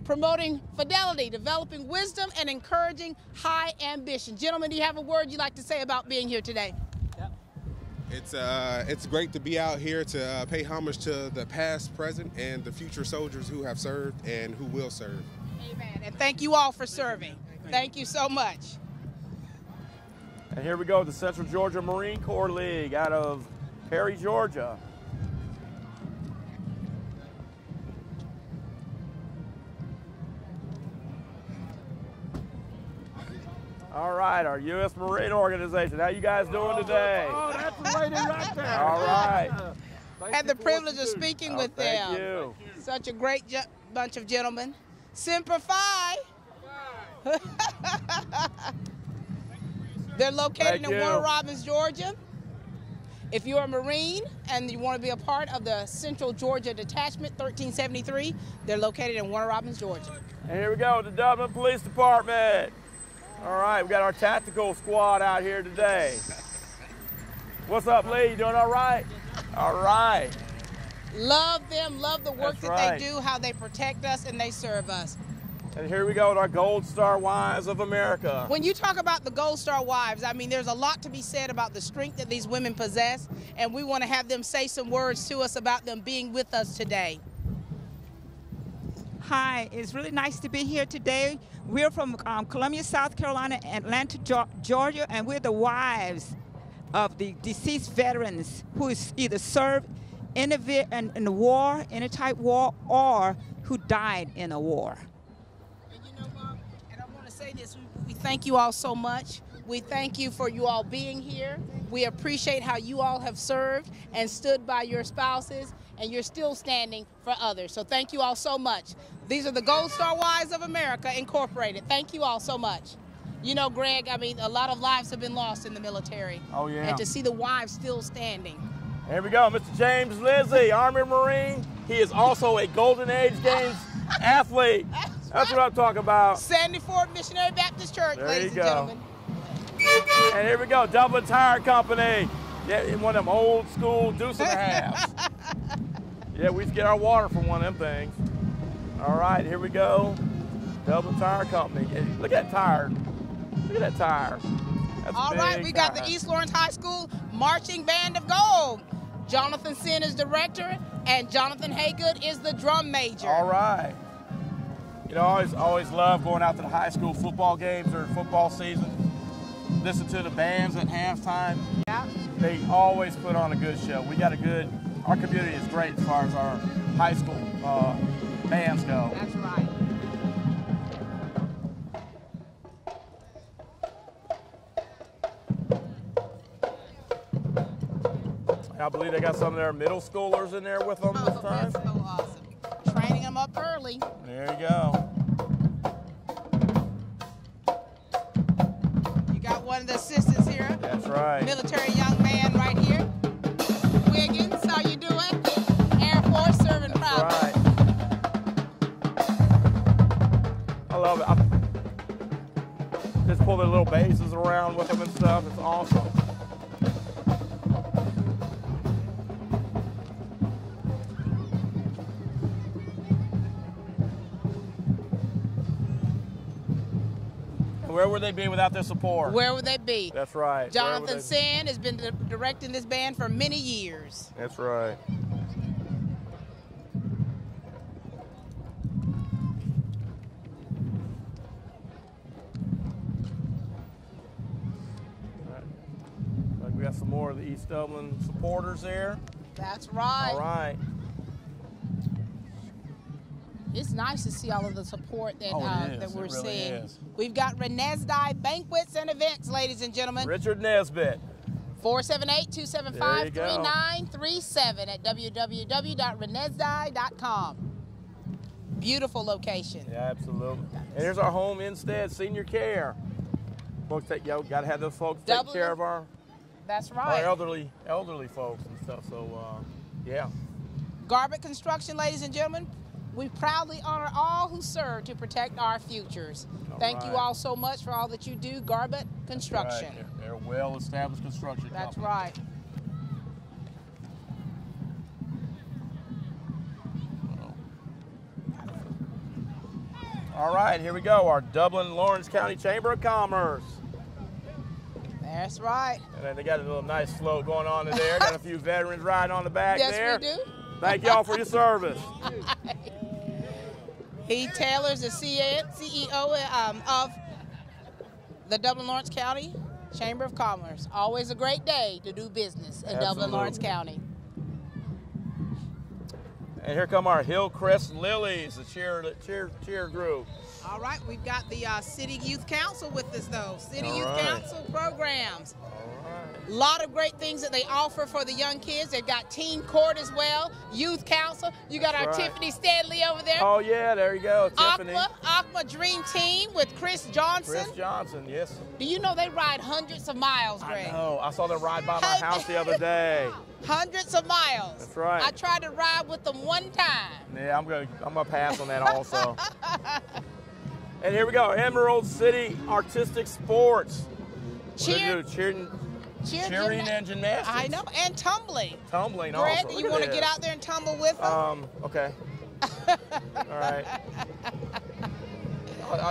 promoting fidelity, developing wisdom, and encouraging high ambition. Gentlemen, do you have a word you'd like to say about being here today? It's great to be out here to pay homage to the past, present, and the future soldiers who have served and who will serve. Amen. And thank you all for serving. Thank you so much. And here we go, the Central Georgia Marine Corps League out of Perry, Georgia. All right, our U.S. Marine Organization. How you guys doing today? Oh, that's the lady right there. All right. Had the privilege of speaking with them. Thank you. Such a great bunch of gentlemen. Semper Fi. They're located in Warner Robins, Georgia. If you're a Marine and you want to be a part of the Central Georgia Detachment 1373, they're located in Warner Robins, Georgia. And here we go, the Dublin Police Department. All right, we got our tactical squad out here today. What's up, Lee? You doing all right? All right. Love them, love the work that they do, how they protect us and they serve us. And here we go with our Gold Star Wives of America. When you talk about the Gold Star Wives, I mean, there's a lot to be said about the strength that these women possess, and we want to have them say some words to us about them being with us today. Hi, it's really nice to be here today. We're from Columbia, South Carolina, Atlanta, Georgia, and we're the wives of the deceased veterans who either served in the war, in a type war, or who died in a war. And you know, Mom, and I want to say this, we thank you all so much. We thank you for you all being here. We appreciate how you all have served and stood by your spouses, and you're still standing for others. So thank you all so much. These are the Gold Star Wives of America Incorporated. Thank you all so much. You know, Greg, I mean, a lot of lives have been lost in the military. Oh, yeah. And to see the wives still standing. Here we go, Mr. James Lizzie, Army Marine. He is also a Golden Age Games athlete. That's what I'm talking about. Sandy Ford Missionary Baptist Church, ladies and gentlemen. And here we go, Dublin Tire Company. Yeah, one of them old school deuce and a halves. Yeah, we used to get our water from one of them things. All right, here we go. Dublin Tire Company. Hey, look at that tire. Look at that tire. That's all right, we got the East Lawrence High School Marching Band of Gold. Jonathan Sin is director, and Jonathan Haygood is the drum major. All right. You know, I always love going out to the high school football games during football season. Listen to the bands at halftime. Yeah. They always put on a good show. We got our community is great as far as our high school bands go. That's right. I believe they got some of their middle schoolers in there with them this time. That's so awesome. Training them up early. There you go. You got one of the assistants here. That's right. Military young man right here. Wiggins, how you doing? Air Force serving proudly. Right. I love it. Just pull their little bases around with them and stuff. It's awesome. Where would they be without their support? Where would they be? That's right. Jonathan Sin has been directing this band for many years. That's right. We got some more of the East Dublin supporters there. That's right. All right. It's nice to see all of the support that, that we're really seeing. Is. We've got Renesdi Banquets and Events, ladies and gentlemen. Richard Nesbitt. 478-275-3937 at www.renesdi.com. Beautiful location. Yeah, absolutely. And here's our home instead, senior care. Folks, got to have those folks take care of our elderly folks and stuff. So, yeah. Garbutt Construction, ladies and gentlemen. We proudly honor all who serve to protect our futures. Thank you all so much for all that you do, Garbutt Construction. Right. They're a well-established construction company. That's right. All right, here we go. Our Dublin-Lawrence County Chamber of Commerce. That's right. And then they got a little nice float going on in there. Got a few veterans riding on the back there. Yes, we do. Thank y'all for your service. Heath Taylor's the CEO of the Dublin-Lawrence County Chamber of Commerce. Always a great day to do business in Dublin-Lawrence County. And here come our Hillcrest Lilies, the cheer group. All right, we've got the City Youth Council with us, though. City Youth Council programs. A lot of great things that they offer for the young kids. They've got teen court as well, youth council. You got our Tiffany Stanley over there. Oh yeah, there you go, Tiffany. Aqua Dream Team with Chris Johnson. Chris Johnson, yes. Do you know they ride hundreds of miles, Greg? I know. I saw them ride by my house the other day. Hundreds of miles. That's right. I tried to ride with them one time. Yeah, I'm gonna pass on that also. And here we go, Emerald City Artistic Sports. Cheering and gymnastics. I know, and tumbling. Tumbling also. Brad, do you want to get out there and tumble with them? Okay. All right.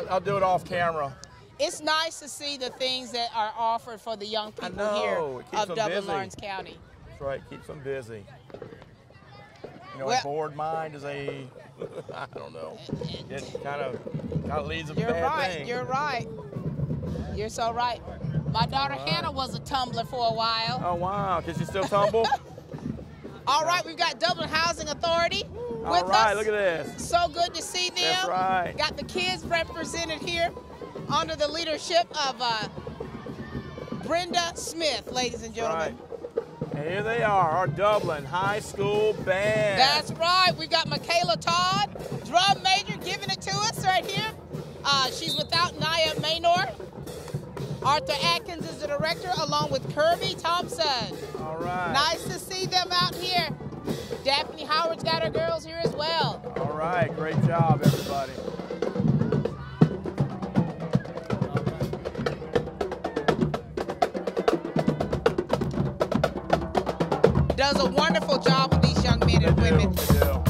I'll do it off camera. It's nice to see the things that are offered for the young people here of Dublin-Lawrence County. That's right, keeps them busy. You know, a bored mind is a, I don't know, it kind of leads to bad things. You're right. You're so right. My daughter Hannah was a tumbler for a while. Oh, wow. Can she still tumble? All right, we've got Dublin Housing Authority with us. All right, look at this. So good to see them. That's right. Got the kids represented here under the leadership of Brenda Smith, ladies and gentlemen. Right. And here they are, our Dublin High School Band. That's right. We got Michaela Todd, drum major, giving it to us right here. She's without Naya Maynor. Arthur Atkins is the director, along with Kirby Thompson. All right. Nice to see them out here. Daphne Howard's got her girls here as well. All right, great job, everybody. Does a wonderful job with these young men and women. They do.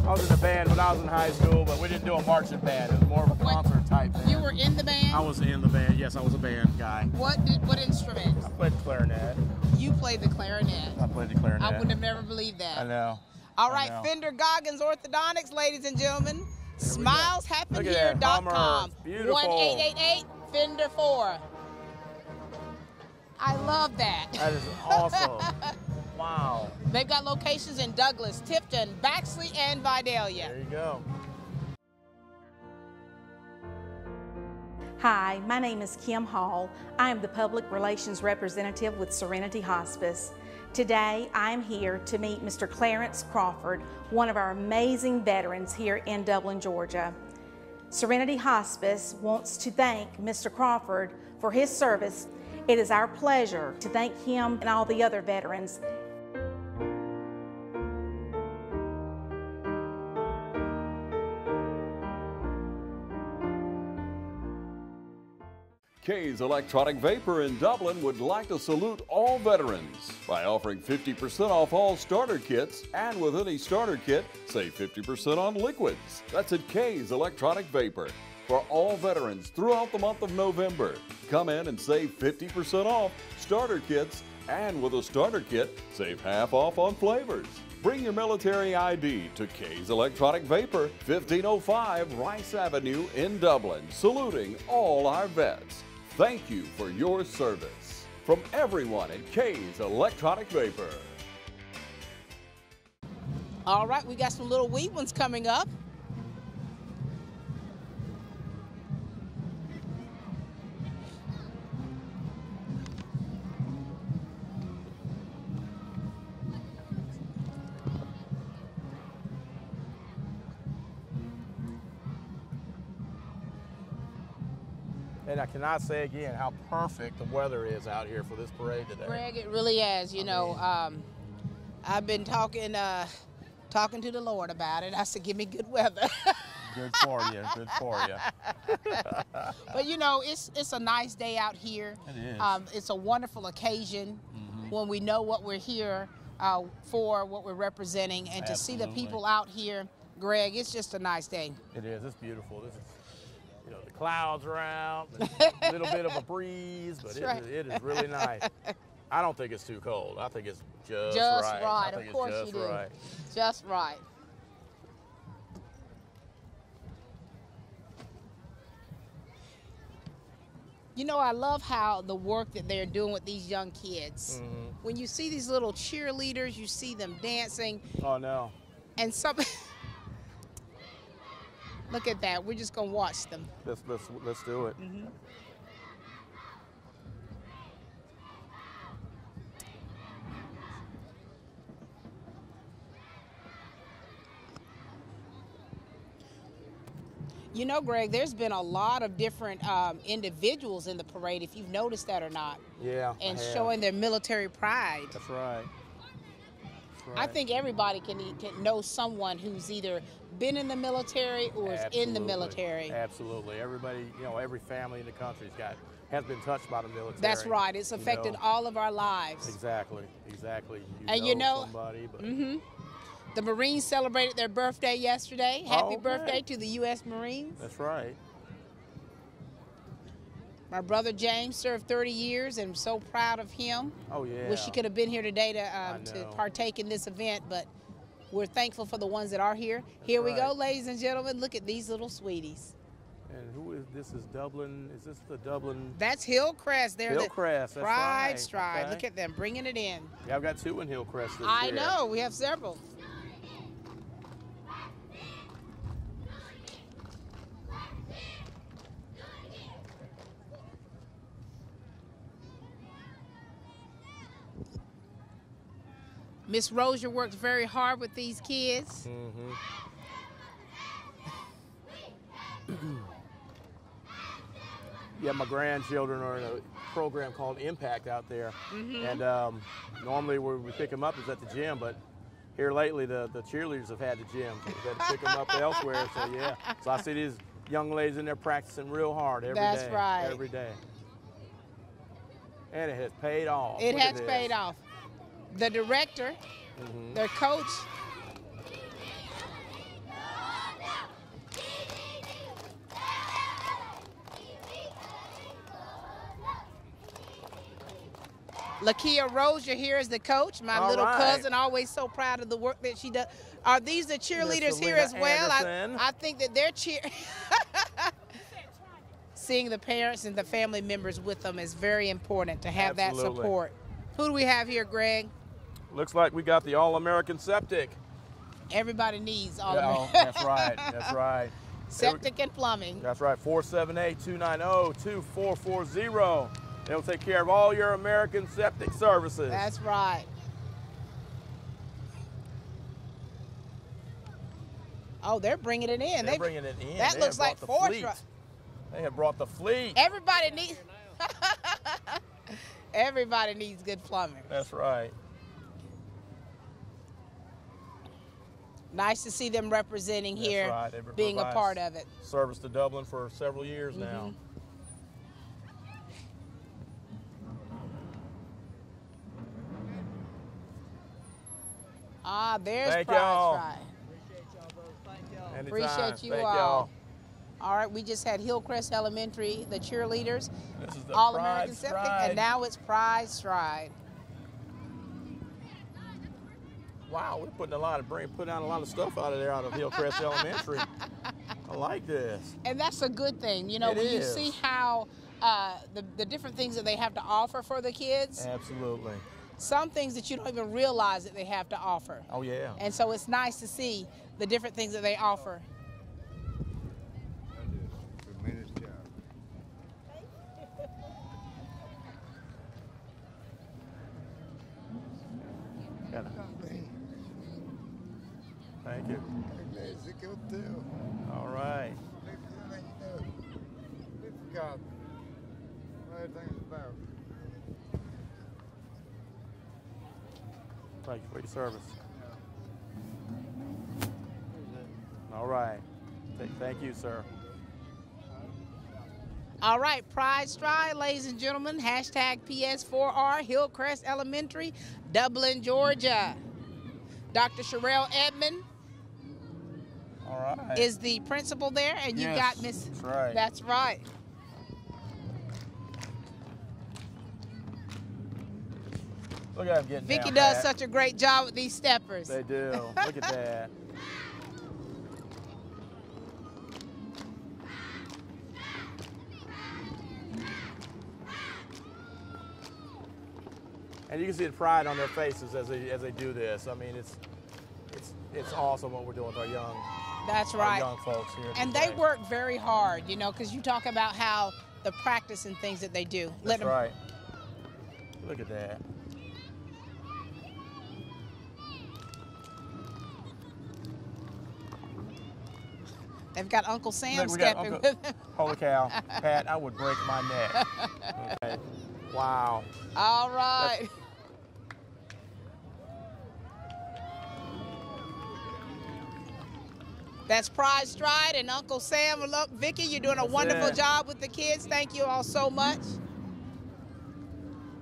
I was in the band when I was in high school, but we didn't do a marching band. It was more of a concert type band. You were in the band? I was in the band, yes, I was a band guy. What instrument? I played the clarinet. You played the clarinet. I played the clarinet. I would have never believed that. I know. All right, Fender Goggins Orthodontics, ladies and gentlemen. SmilesHappenHere.com. 1-888-FENDER4. I love that. That is awesome. Wow. They've got locations in Douglas, Tifton, Baxley, and Vidalia. There you go. Hi, my name is Kim Hall. I am the Public Relations Representative with Serenity Hospice. Today, I am here to meet Mr. Clarence Crawford, one of our amazing veterans here in Dublin, Georgia. Serenity Hospice wants to thank Mr. Crawford for his service. It is our pleasure to thank him and all the other veterans. K's Electronic Vapor in Dublin would like to salute all veterans by offering 50% off all starter kits, and with any starter kit, save 50% on liquids. That's at K's Electronic Vapor for all veterans throughout the month of November. Come in and save 50% off starter kits, and with a starter kit, save half off on flavors. Bring your military ID to K's Electronic Vapor, 1505 Rice Avenue in Dublin, saluting all our vets. Thank you for your service. From everyone at K's Electronic Vapor. All right, we got some little wee ones coming up. And I cannot say again how perfect the weather is out here for this parade today. Greg, it really has. You know, I've been talking to the Lord about it. I said, give me good weather. Good for you. Good for you. But you know, it's a nice day out here. It is. It's a wonderful occasion when we know what we're here for, what we're representing, and to see the people out here Greg. It's just a nice day. It is. It's beautiful. This is, you know, the clouds are out, a little bit of a breeze, but it is really nice. I don't think it's too cold. I think it's just right. I think Of course it's just you do. right. Just right. You know, I love how the work that they're doing with these young kids. When you see these little cheerleaders, you see them dancing. Oh, no. And some, look at that. We're just going to watch them. Let's do it. You know, Greg, there's been a lot of different individuals in the parade, if you've noticed that or not. Yeah, and I have. showing their military pride. That's right. I think everybody can know someone who's either been in the military or is in the military. Absolutely. Everybody, you know, every family in the country has been touched by the military. That's right. It's affected all of our lives. Exactly. And you know, somebody, but the Marines celebrated their birthday yesterday. Happy birthday to the U.S. Marines. That's right. My brother James served 30 years, and I'm so proud of him. Oh, yeah. Wish he could have been here today to partake in this event, but we're thankful for the ones that are here. Here we go, ladies and gentlemen. Look at these little sweeties. And who is this? Is Dublin? Is this the Dublin? That's Hillcrest. They're Hillcrest. The that's Pride right. Stride. Okay. Look at them bringing it in. Yeah, I've got 2 in Hillcrest this I year. know. We have several. Miss Rozier works very hard with these kids. Yeah, my grandchildren are in a program called Impact out there. And normally where we pick them up is at the gym, but here lately the cheerleaders have had the gym. So we've had to pick them up elsewhere, so yeah. So I see these young ladies in there practicing real hard every day. That's right. Every day. And it has paid off. It has paid off. The director, their coach. Lakia Rozier here is the coach. My little cousin, always so proud of the work that she does. Are these the cheerleaders here as well? I think that they're seeing the parents and the family members with them is very important to have that support. Who do we have here, Greg? Looks like we got the All-American Septic. Everybody needs All-American. That's right. That's right. Septic and plumbing. That's right. 478-290-2440. They'll take care of all your American septic services. That's right. Oh, they're bringing it in. They're bringing it in. That looks like 4 trucks. They have brought the fleet. Everybody needs. Everybody needs good plumbing. That's right. Nice to see them representing here, being a part of it. Service to Dublin for several years now. Ah, there's Thank Pride y'all. Stride. Anytime. Appreciate you Thank all. y'all. All right, we just had Hillcrest Elementary, the cheerleaders, This is the All-American Pride Septic, Stride. and now it's Pride Stride. Wow, we're putting out a lot of stuff out of there out of Hillcrest Elementary. I like this. And that's a good thing, you know, It when you is. see how the different things that they have to offer for the kids. Absolutely. Some things that you don't even realize that they have to offer. Oh, yeah. And so it's nice to see the different things that they offer. Thank you. All right. Thank you for your service. All right. Thank you, sir. All right, Pride Stride, ladies and gentlemen, hashtag PS4R, Hillcrest Elementary, Dublin, Georgia. Dr. Sherelle Edmond, is the principal there, and you got Miss. That's right. That's right. Look at them getting Vicki down, does Pat. such a great job with these steppers. They do. Look at that. And you can see the pride on their faces as they do this. I mean, it's awesome what we're doing with our young. That's right. Our young folks here. And they work very hard, you know, because you talk about how the practice and things that they do. That's right. Look at that. They've got Uncle Sam stepping with them. Holy cow. Pat, I would break my neck. Okay. Wow. All right. That's Pride Stride and Uncle Sam. Look, Vicki, you're doing a wonderful job with the kids. Thank you all so much.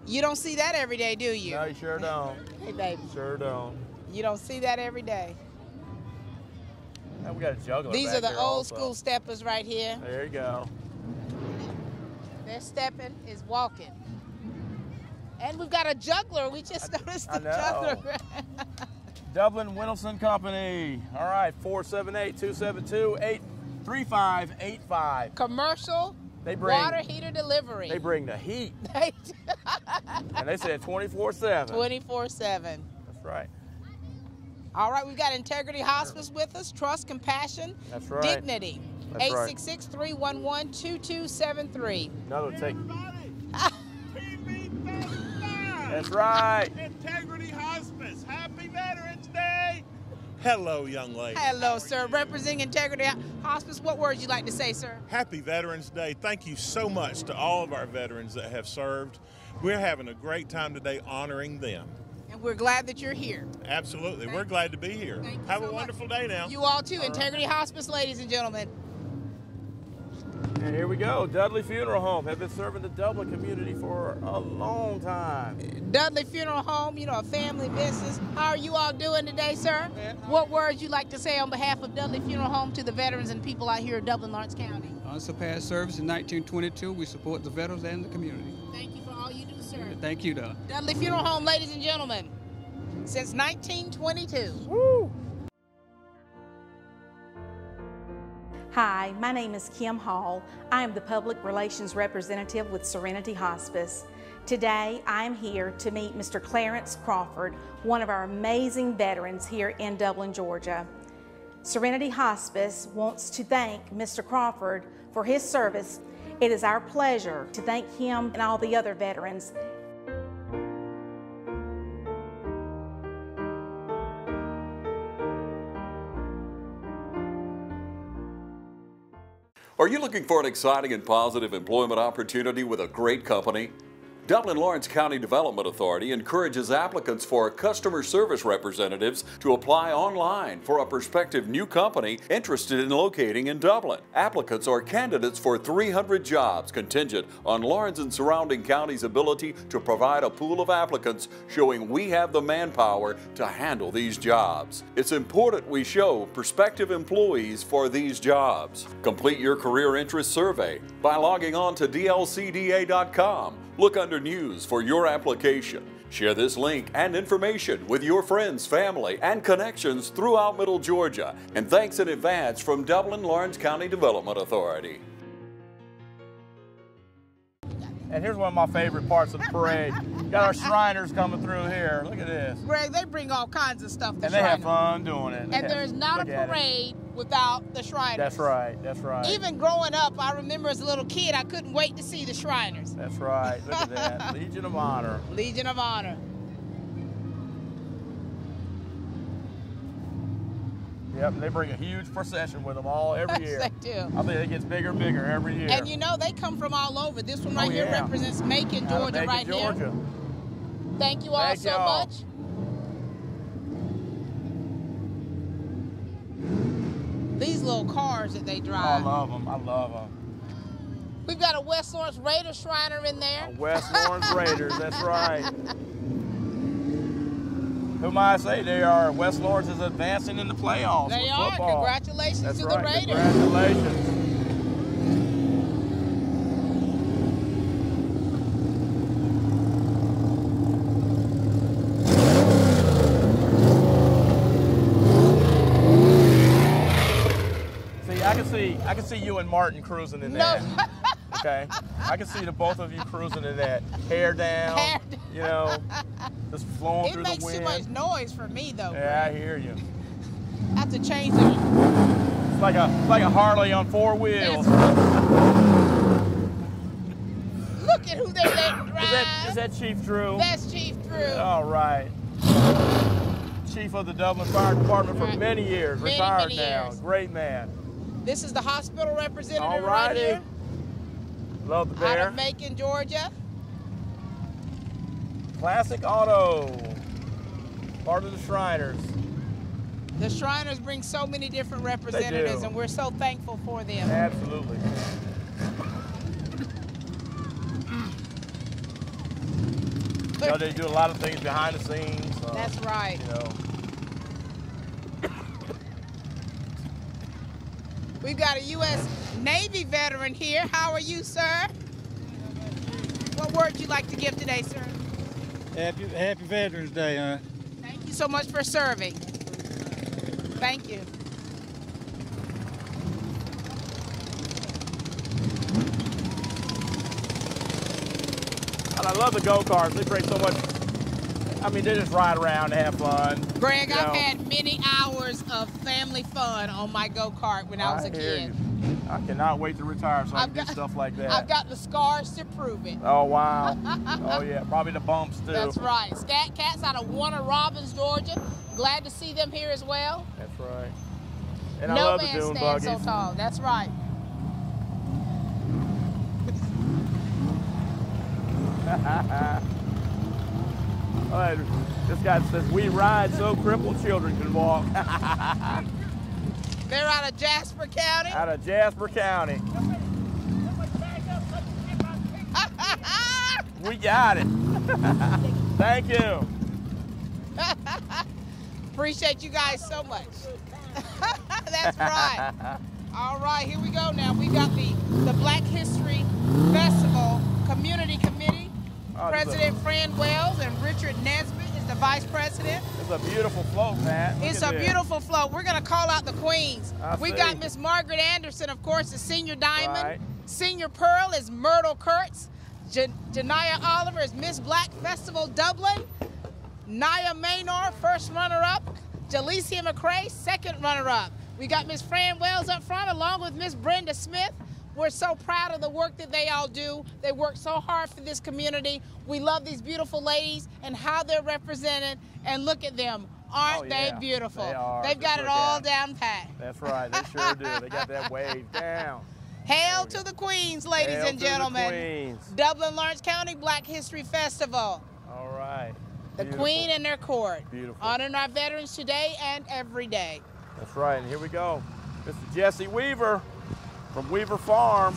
You don't see that every day, do you? No, you sure don't. Hey, baby. Sure don't. You don't see that every day. And we got a juggler. These back are the here old also. school steppers right here. There you go. Their stepping is walking. And we've got a juggler. We just noticed the juggler. Dublin Winelson Company. All right, 478-272-3585. Commercial water heater delivery. They bring the heat. And they said 24/7. 24/7. That's right. All right, we've got Integrity Hospice with us, Trust, Compassion, That's right. Dignity. That's right. 866-311-2273. Another take. That's right. Integrity Hospice. Happy Veterans Day. Hello, young lady. Hello, sir. Representing Integrity Hospice, what words you like to say, sir? Happy Veterans Day. Thank you so much to all of our veterans that have served. We're having a great time today honoring them. And we're glad that you're here. Absolutely. We're glad to be here. Have a wonderful day now. You all too. Integrity Hospice, ladies and gentlemen. And here we go. Dudley Funeral Home have been serving the Dublin community for a long time. Dudley Funeral Home, you know, a family business. How are you all doing today, sir? What words you like to say on behalf of Dudley Funeral Home to the veterans and people out here in Dublin, Lawrence County? Unsurpassed service in 1922. We support the veterans and the community. Thank you for all you do, sir. Thank you, Doug. Dudley Funeral Home, ladies and gentlemen, since 1922. Woo! Hi, my name is Kim Hall. I am the Public Relations Representative with Serenity Hospice. Today, I am here to meet Mr. Clarence Crawford, one of our amazing veterans here in Dublin, Georgia. Serenity Hospice wants to thank Mr. Crawford for his service. It is our pleasure to thank him and all the other veterans. Are you looking for an exciting and positive employment opportunity with a great company? Dublin-Lawrence County Development Authority encourages applicants for customer service representatives to apply online for a prospective new company interested in locating in Dublin. Applicants are candidates for 300 jobs contingent on Lawrence and surrounding counties' ability to provide a pool of applicants showing we have the manpower to handle these jobs. It's important we show prospective employees for these jobs. Complete your career interest survey by logging on to dlcda.com. Look under News for your application. Share this link and information with your friends, family, and connections throughout Middle Georgia. And thanks in advance from Dublin-Lawrence County Development Authority. And here's one of my favorite parts of the parade. Got our Shriners coming through here. Look at this. Greg, they bring all kinds of stuff to And they have fun doing it. And there's not a parade without the Shriners. That's right, that's right. Even growing up, I remember as a little kid, I couldn't wait to see the Shriners. That's right, look at that. Legion of Honor. Legion of Honor. Yep, they bring a huge procession with them every year. Yes, they do. I think it gets bigger and bigger every year. And you know, they come from all over. This one right here represents Macon, Georgia, right Georgia. here. Thank you all so much. These little cars that they drive. I love them. I love them. We've got a West Lawrence Raider Shriner in there. West Lawrence Raiders, that's right. Who might I say they are? West Lawrence is advancing in the playoffs. They with are. football. Congratulations That's to right. the Raiders. Congratulations. I can see you and Martin cruising in that. Okay, I can see the both of you cruising in that. Hair down, you know, just flowing through the wind. It makes too much noise for me, though. Yeah, I hear you. I have to change it. It's like a Harley on 4 wheels. Look at who they let drive. Is that Chief Drew? That's Chief Drew. All right. Chief of the Dublin Fire Department for many years, retired now. Great man. This is the hospital representative right here. Love the bear. Out of Macon, Georgia. Classic Auto, part of the Shriners. The Shriners bring so many different representatives, and we're so thankful for them. Absolutely. You know, they do a lot of things behind the scenes. That's right. You know. We've got a U.S. Navy veteran here. How are you, sir? What word would you like to give today, sir? Happy Veterans Day, huh? Thank you so much for serving. Thank you. And I love the go-karts. They bring so much. I mean, they just ride around and have fun. Greg, I've had many hours of family fun on my go-kart when I was a kid. I cannot wait to retire so I can do stuff like that. I've got the scars to prove it. Oh, wow. Oh, yeah. Probably the bumps, too. That's right. Scat Cats out of Warner Robins, Georgia. Glad to see them here as well. That's right. And I no love the man dune stands buggies. so tall. That's right. This guy says, we ride so crippled children can walk. They're out of Jasper County? Out of Jasper County. We got it. Thank you. Appreciate you guys so much. That's right. All right, here we go now. We got the Black History Festival Community Committee. President Fran Wells and Richard Nesbitt is the vice president. It's a beautiful float, man. It's a beautiful float. We're going to call out the queens. We got Miss Margaret Anderson, of course, the senior diamond. Right. Senior pearl is Myrtle Kurtz. Janiyah Oliver is Miss Black Festival Dublin. Naya Maynor, first runner-up. Jalecia McCrae, second runner-up. We got Miss Fran Wells up front along with Miss Brenda Smith. We're so proud of the work that they all do. They work so hard for this community. We love these beautiful ladies and how they're represented. And look at them. Aren't they beautiful? They are. They've got it all down pat. That's right. They sure do. They got that wave down. Hail to the Queens, ladies and gentlemen. The Queens. Dublin Lawrence County Black History Festival. All right. The Queen and their court. Beautiful. Honoring our veterans today and every day. That's right. And here we go. Mr. Jesse Weaver from Weaver Farm.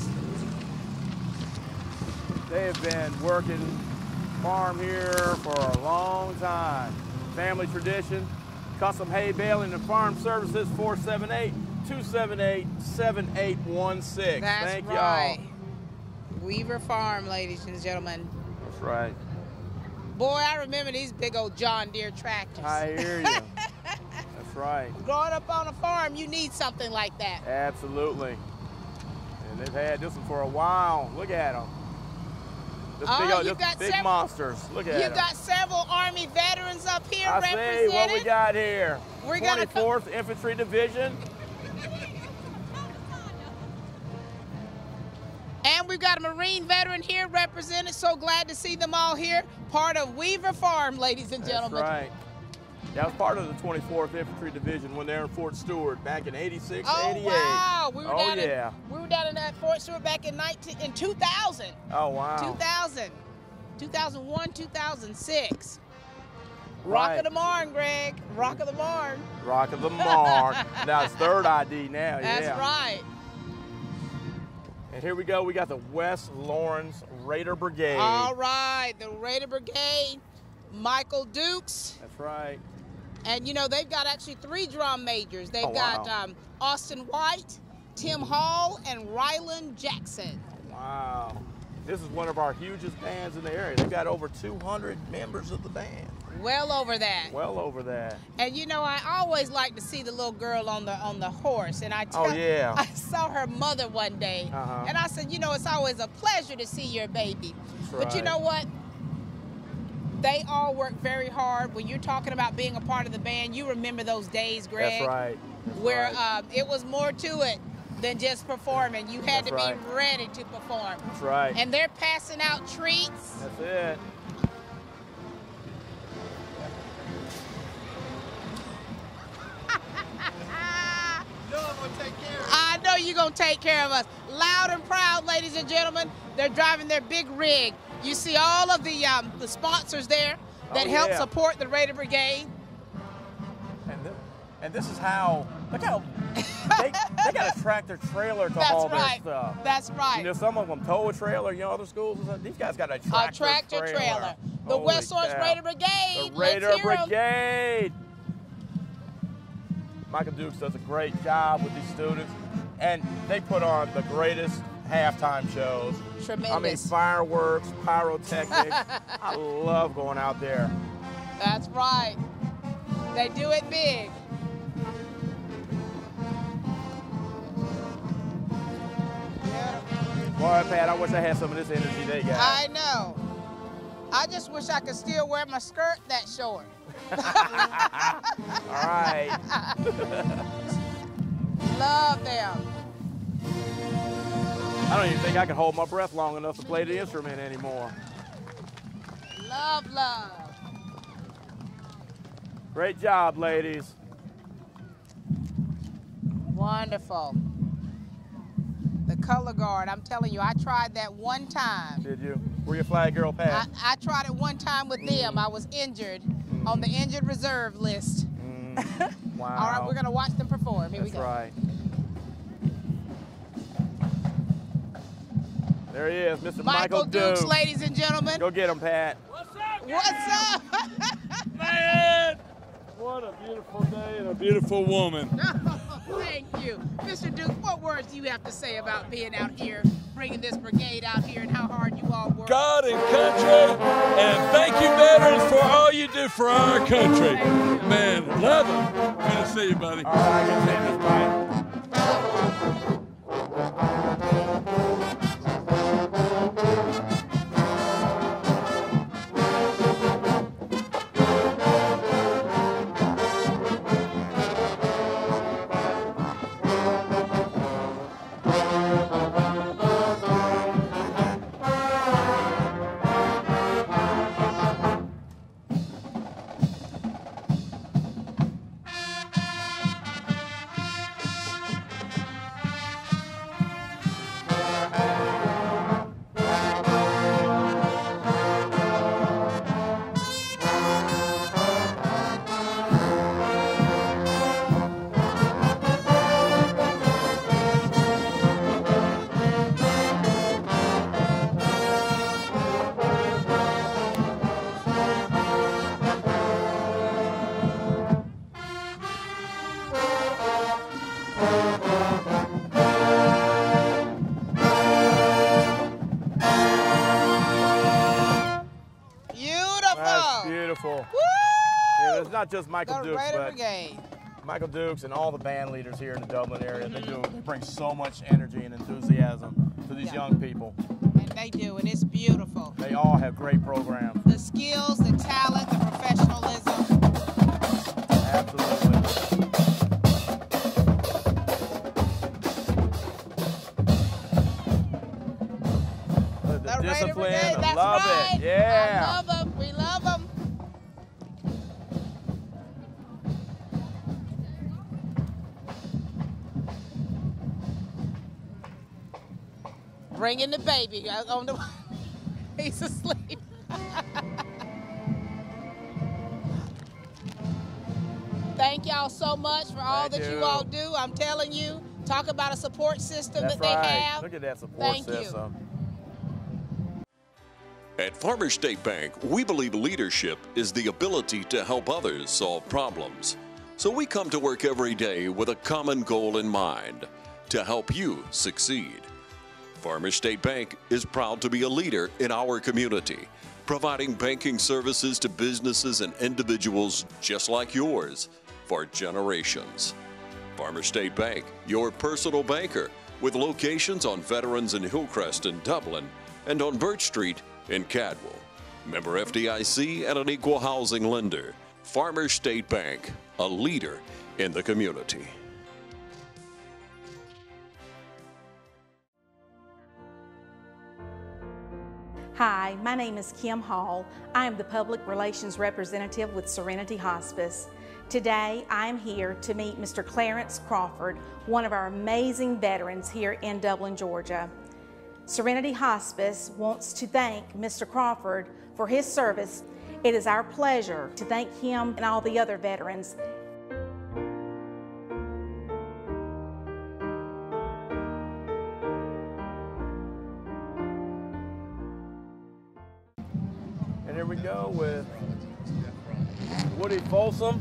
They have been working farm here for a long time. Family tradition, custom hay baling and farm services, 478-278-7816. That's Thank right. y'all. Weaver Farm, ladies and gentlemen. That's right. Boy, I remember these big old John Deere tractors. I hear you. That's right. Growing up on a farm, you need something like that. Absolutely. And they've had this one for a while. Look at them. This big monsters. Look at them. You've got several Army veterans up here represented. See what we got here. We're 24th Infantry Division. And we've got a Marine veteran here represented. So glad to see them all here. Part of Weaver Farm, ladies and gentlemen. That's right. That was part of the 24th Infantry Division when they were in Fort Stewart back in 86, 88. Wow. We were down in Fort Stewart back in 2000. Oh, wow. 2000, 2001, 2006. Rock of the Marne, Greg. Rock of the Marne. Rock of the Marne. Now it's third ID now. That's right. And here we go. We got the West Lawrence Raider Brigade. All right. The Raider Brigade. Michael Dukes. That's right. And you know, they've got actually 3 drum majors. They've got Austin White, Tim Hall, and Ryland Jackson. Wow. This is one of our hugest bands in the area. They've got over 200 members of the band. Well over that. Well over that. And you know, I always like to see the little girl on the horse. And I saw her mother one day, and I said, you know, it's always a pleasure to see your baby. But you know what? They all work very hard. When you're talking about being a part of the band, you remember those days, Greg. That's right. Where it was more to it than just performing. You had to be ready to perform. That's right. And they're passing out treats. That's it. I know you're going to take care of us. Loud and proud, ladies and gentlemen. They're driving their big rig. You see all of the sponsors there that help support the Raider Brigade. And this is how, look how, they got a tractor trailer to haul their stuff. That's right. You know, some of them tow a trailer, you know, other schools, these guys got a tractor trailer. The West Orange Raider Brigade. The Raider Brigade. Michael Dukes does a great job with these students, and they put on the greatest halftime shows. Tremendous. I mean, fireworks, pyrotechnics. I love going out there. That's right. They do it big. Boy, Pat, I wish I had some of this energy they got. I know. I just wish I could still wear my skirt that short. All right. Love them. I don't even think I can hold my breath long enough to play the instrument anymore. Love, love. Great job, ladies. Wonderful. The color guard, I'm telling you, I tried that one time. Did you? Were you a flag girl, Pat? I tried it one time with them. I was injured on the injured reserve list. Wow. All right, we're going to watch them perform. Here we go. That's right. There he is, Mr. Michael Dukes, Dukes. ladies and gentlemen. Go get him, Pat. What's up, What's up? Man! What a beautiful day and a beautiful woman. Thank you. Mr. Dukes, what words do you have to say about being out here, bringing this brigade out here, and how hard you all work? God and country, and thank you, veterans, for all you do for our country. Man, love them. Good to see you, buddy. All right, good to see you, Mike. Beautiful. Yeah, it's not just Michael Dukes, but Michael Dukes and all the band leaders here in the Dublin area. They bring so much energy and enthusiasm to these young people. And they do, and it's beautiful. They all have great programs. The skills, the talent, the professionalism. Absolutely. The discipline, I love it. Yeah. I love them. We love them. Bringing the baby on the. He's asleep. Thank y'all so much for all that you all do. I'm telling you, talk about a support system that they have. Look at that support system. At Farmers State Bank, we believe leadership is the ability to help others solve problems. So we come to work every day with a common goal in mind, to help you succeed. Farmers State Bank is proud to be a leader in our community, providing banking services to businesses and individuals just like yours for generations. Farmers State Bank, your personal banker, with locations on Veterans and Hillcrest in Dublin and on Birch Street in Cadwell. Member FDIC and an equal housing lender. Farmers State Bank, a leader in the community. Hi, my name is Kim Hall. I am the Public Relations Representative with Serenity Hospice. Today, I am here to meet Mr. Clarence Crawford, one of our amazing veterans here in Dublin, Georgia. Serenity Hospice wants to thank Mr. Crawford for his service. It is our pleasure to thank him and all the other veterans. And here we go with Woody Folsom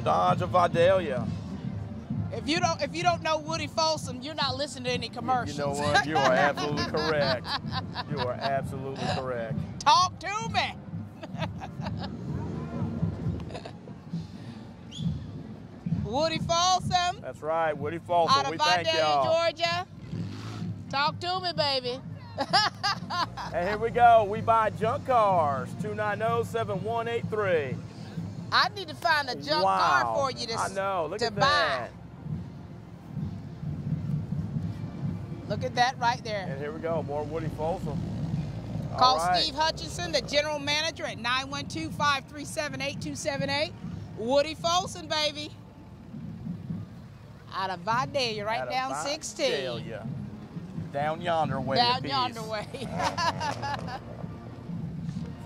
Dodge of Vidalia. If you don't know Woody Folsom, you're not listening to any commercials. You know what? You are absolutely correct. You are absolutely correct. Talk to me. Woody Folsom. That's right, Woody Folsom. Out of We thank y'all. Vidalia, Georgia. Talk to me, baby. And here we go. We buy junk cars. 290-7183. I need to find a junk car for you to I know. Look at buy. that. Look at that right there. And here we go. More Woody Folsom. Call All right. Steve Hutchinson, the general manager, at 912-537-8278. Woody Folsom, baby. Out of Vidalia, right down 16. Vidalia. Down yonder way. Down yonder way.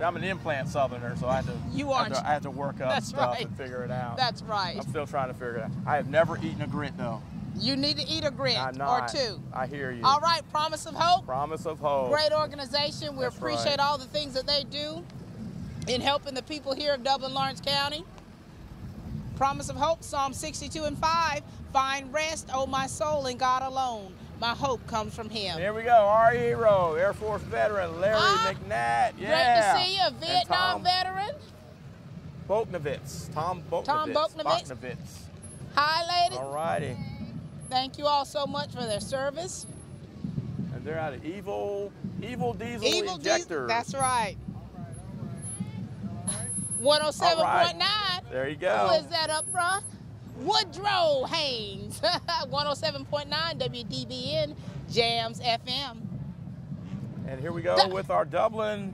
I'm an implant southerner, so I have to work up stuff and figure it out. That's right. I'm still trying to figure it out. I have never eaten a grit, though. You need to eat a grit or two. I hear you. All right, Promise of Hope. Promise of Hope. Great organization. We appreciate all the things that they do in helping the people here of Dublin, Lawrence County. Promise of Hope, Psalm 62:5. Find rest, O my soul, in God alone. My hope comes from Him. Here we go. Our hero, Air Force veteran Larry McNatt. Yeah. Great to see you, a Vietnam veteran. Boknovitz. Tom Boknovitz. Hi, lady. All righty. Thank you all so much for their service. And they're out of Evil Diesel Injectors. That's right. 107.9. There you go. Who is that up front? Woodrow Haynes. 107.9 WDBN Jams FM. And here we go with our Dublin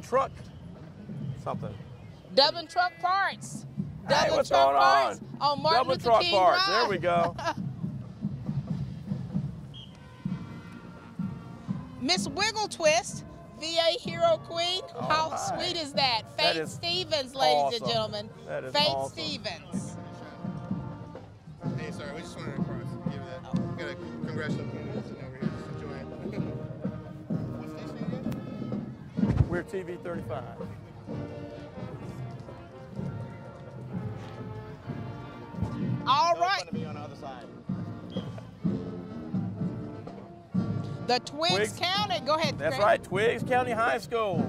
truck something. Dublin Truck Parts. Hey, what's going on? On Martin Dublin Luther Truck King Parts. Drive. There we go. Miss Wiggle Twist, VA Hero Queen. How sweet is that? Faith Stevens, ladies and gentlemen. That is Faith awesome. Stevens. Hey, sorry, we just wanted to give that. We got a congressional candidate sitting over here. Just enjoy it. What station are you at? We're TV 35. All right. Be on the other side. The Twiggs County. Go ahead. That's Greg. right, Twiggs County High School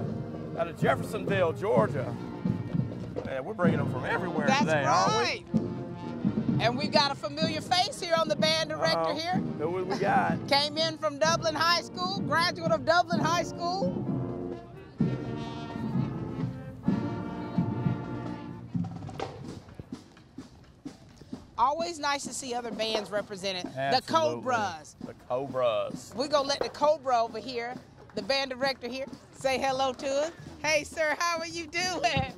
out of Jeffersonville, Georgia. Man, we're bringing them from everywhere today, aren't we? And we've got a familiar face here on the band director here. Who we got? Came in from Dublin High School, graduate of Dublin High School. Always nice to see other bands represented. Absolutely. The Cobras. The Cobras. We're going to let the Cobra over here, the band director here, say hello to us. Hey, sir, how are you doing?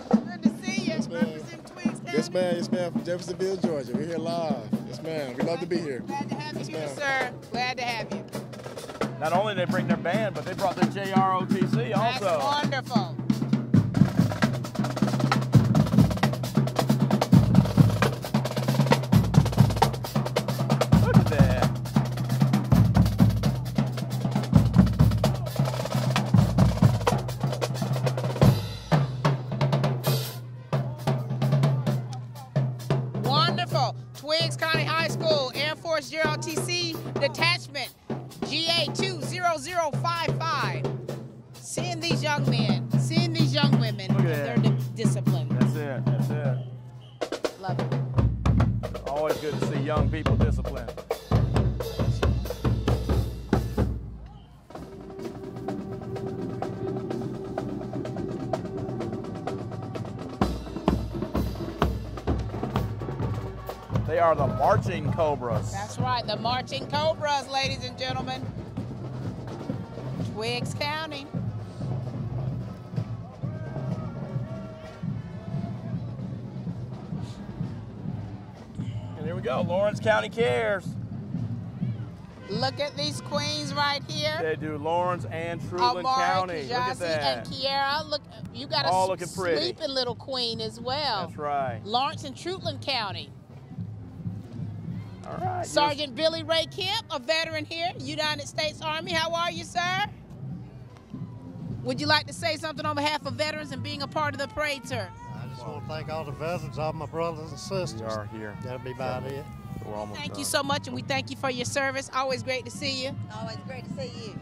Good to see you. Represent Twiggs County. Yes, ma'am, from Jeffersonville, Georgia. We're here live. Yes, ma'am. We love to be here. Glad to have you here, sir. Glad to have you. Not only did they bring their band, but they brought their JROTC also. That's wonderful. Look at that. Detachment GA20055. Seeing these young men, seeing these young women, they're disciplined. That's it. That's it. Love it. Always good to see young people disciplined. They are the marching Cobras. That's right, the marching Cobras, ladies and gentlemen. Twiggs County. And here we go, Lawrence County Cares. Look at these queens right here. They do Lawrence and Truland County. Look at that. And Kiara, look, you got all a looking pretty. sleeping little queen as well. That's right. Lawrence and Truland County. All right. Sergeant Billy Ray Kemp, a veteran here, United States Army. How are you, sir? Would you like to say something on behalf of veterans and being a part of the parade, sir? I just want to thank all the veterans, all my brothers and sisters. We are here. That'll be about it. We're almost Thank done. you so much, and we thank you for your service. Always great to see you. Always great to see you.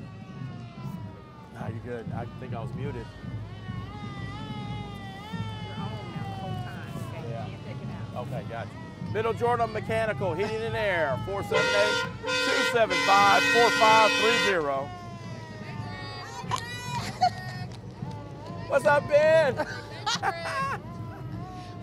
No, you're good. I think I was muted. Yeah. Okay, gotcha. Middle Jordan Mechanical, Heating and Air, 478-275-4530. What's up, Ben?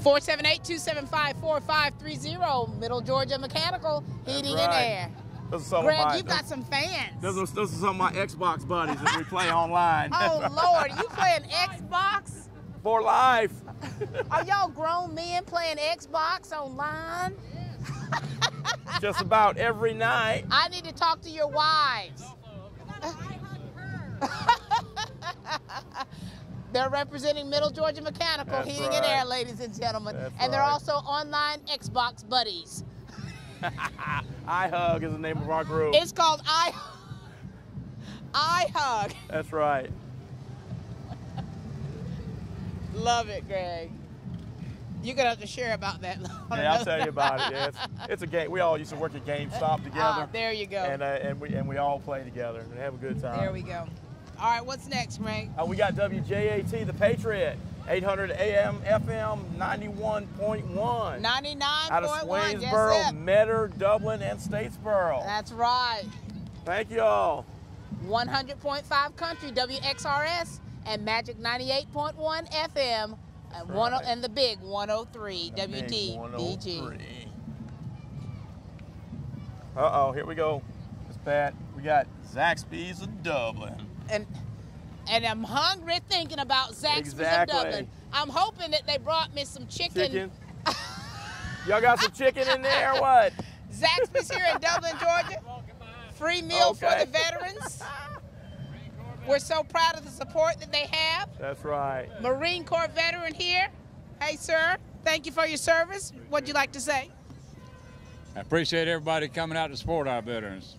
478-275-4530, Middle Georgia Mechanical, Heating and Air. Those are some Greg, of my, you've got some fans. Those are some of my Xbox buddies that we play online. Oh, Lord, you playing Xbox? For life. Are y'all grown men playing Xbox online? Just about every night. I need to talk to your wives. They're representing Middle Georgia Mechanical, That's Heating right. and Air, ladies and gentlemen. That's and they're right. also online Xbox buddies. iHug is the name of our group. It's called iHug. That's right. Love it, Greg. You're gonna have to share about that. Yeah, I'll tell you about it. Yeah, it's a game. We all used to work at GameStop together. There you go. And we all play together and have a good time. There we go. All right, what's next, Greg? We got WJAT, the Patriot, 800 AM FM 91.1. 99.1. Out of Swainsboro, yes, Metter, Dublin, and Statesboro. That's right. Thank you all. 100.5 Country, WXRS, and Magic 98.1 FM, and the big 103, WDIG. Uh-oh, here we go. Miss Pat, we got Zaxby's of Dublin. And I'm hungry thinking about Zaxby's of Dublin. I'm hoping that they brought me some chicken. Y'all got some chicken in there or what? Zaxby's here in Dublin, Georgia. Free meal for the veterans. We're so proud of the support that they have. That's right. Marine Corps veteran here. Hey, sir, thank you for your service. What'd you like to say? I appreciate everybody coming out to support our veterans.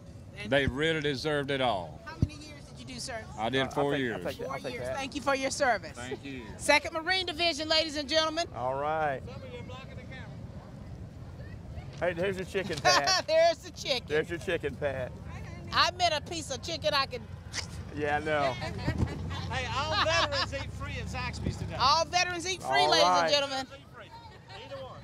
They really deserved it all. How many years did you do, sir? I did 4 years. 4 years. Thank you for your service. Thank you. 2nd Marine Division, ladies and gentlemen. All right. Hey, here's your chicken, Pat. There's the chicken. There's your chicken, Pat. I meant a piece of chicken I could. Yeah, I know. Hey, all veterans eat free at Zaxby's today. All veterans eat free, All ladies right. and gentlemen.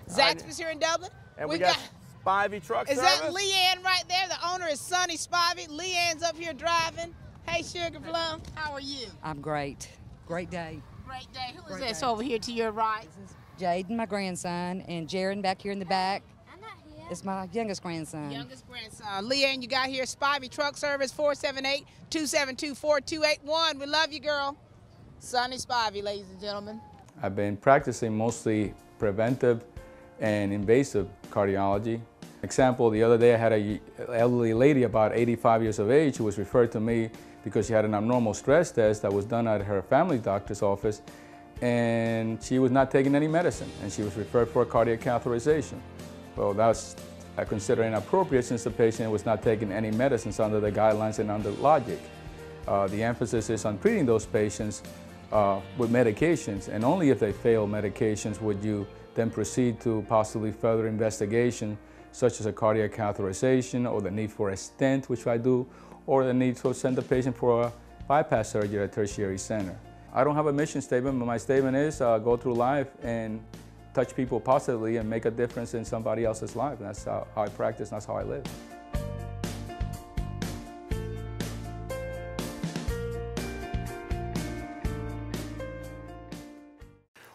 Zaxby's here in Dublin. And we got Spivey Truck Is Service. that Leanne right there? The owner is Sonny Spivey. Leanne's up here driving. Hey, Sugar Plum, how are you? I'm great. Great day. Great day. Who is this over here to your right? Jaden, my grandson, and Jaron back here in the back. It's my youngest grandson. Youngest grandson. Leanne, you got here Spivey Truck Service, 478-272-4281. We love you, girl. Sonny Spivey, ladies and gentlemen. I've been practicing mostly preventive and invasive cardiology. Example, the other day I had an elderly lady about 85 years of age who was referred to me because she had an abnormal stress test that was done at her family doctor's office, and she was not taking any medicine, and she was referred for a cardiac catheterization. Well, that's I consider inappropriate since the patient was not taking any medicines under the guidelines and under logic. The emphasis is on treating those patients with medications, and only if they fail medications would you then proceed to possibly further investigation such as a cardiac catheterization or the need for a stent, which I do, or the need to send the patient for a bypass surgery at a tertiary center. I don't have a mission statement, but my statement is go through life and touch people positively and make a difference in somebody else's life. And that's how I practice, and that's how I live.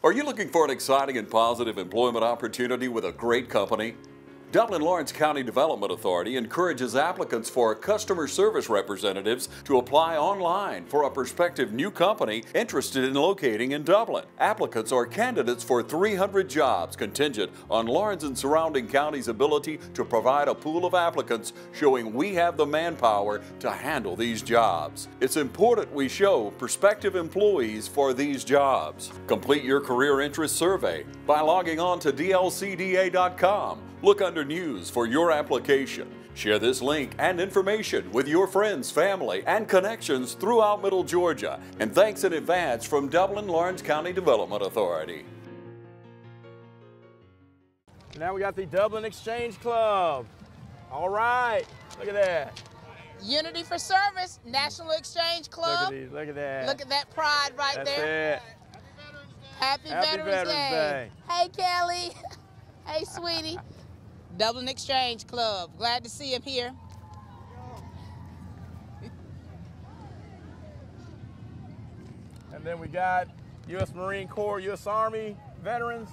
Are you looking for an exciting and positive employment opportunity with a great company? Dublin-Lawrence County Development Authority encourages applicants for customer service representatives to apply online for a prospective new company interested in locating in Dublin. Applicants are candidates for 300 jobs contingent on Lawrence and surrounding counties' ability to provide a pool of applicants showing we have the manpower to handle these jobs. It's important we show prospective employees for these jobs. Complete your career interest survey by logging on to dlcda.com. Look under News for your application. Share this link and information with your friends, family, and connections throughout Middle Georgia. And thanks in advance from Dublin-Lawrence County Development Authority. Now we got the Dublin Exchange Club. All right, look at that. Unity for Service, National Exchange Club. Look at these, look at that. Look at that pride right That's there. It. Happy Veterans Day. Hey, Kelly. Hey, sweetie. Dublin Exchange Club. Glad to see him here. And then we got U.S. Marine Corps, U.S. Army veterans.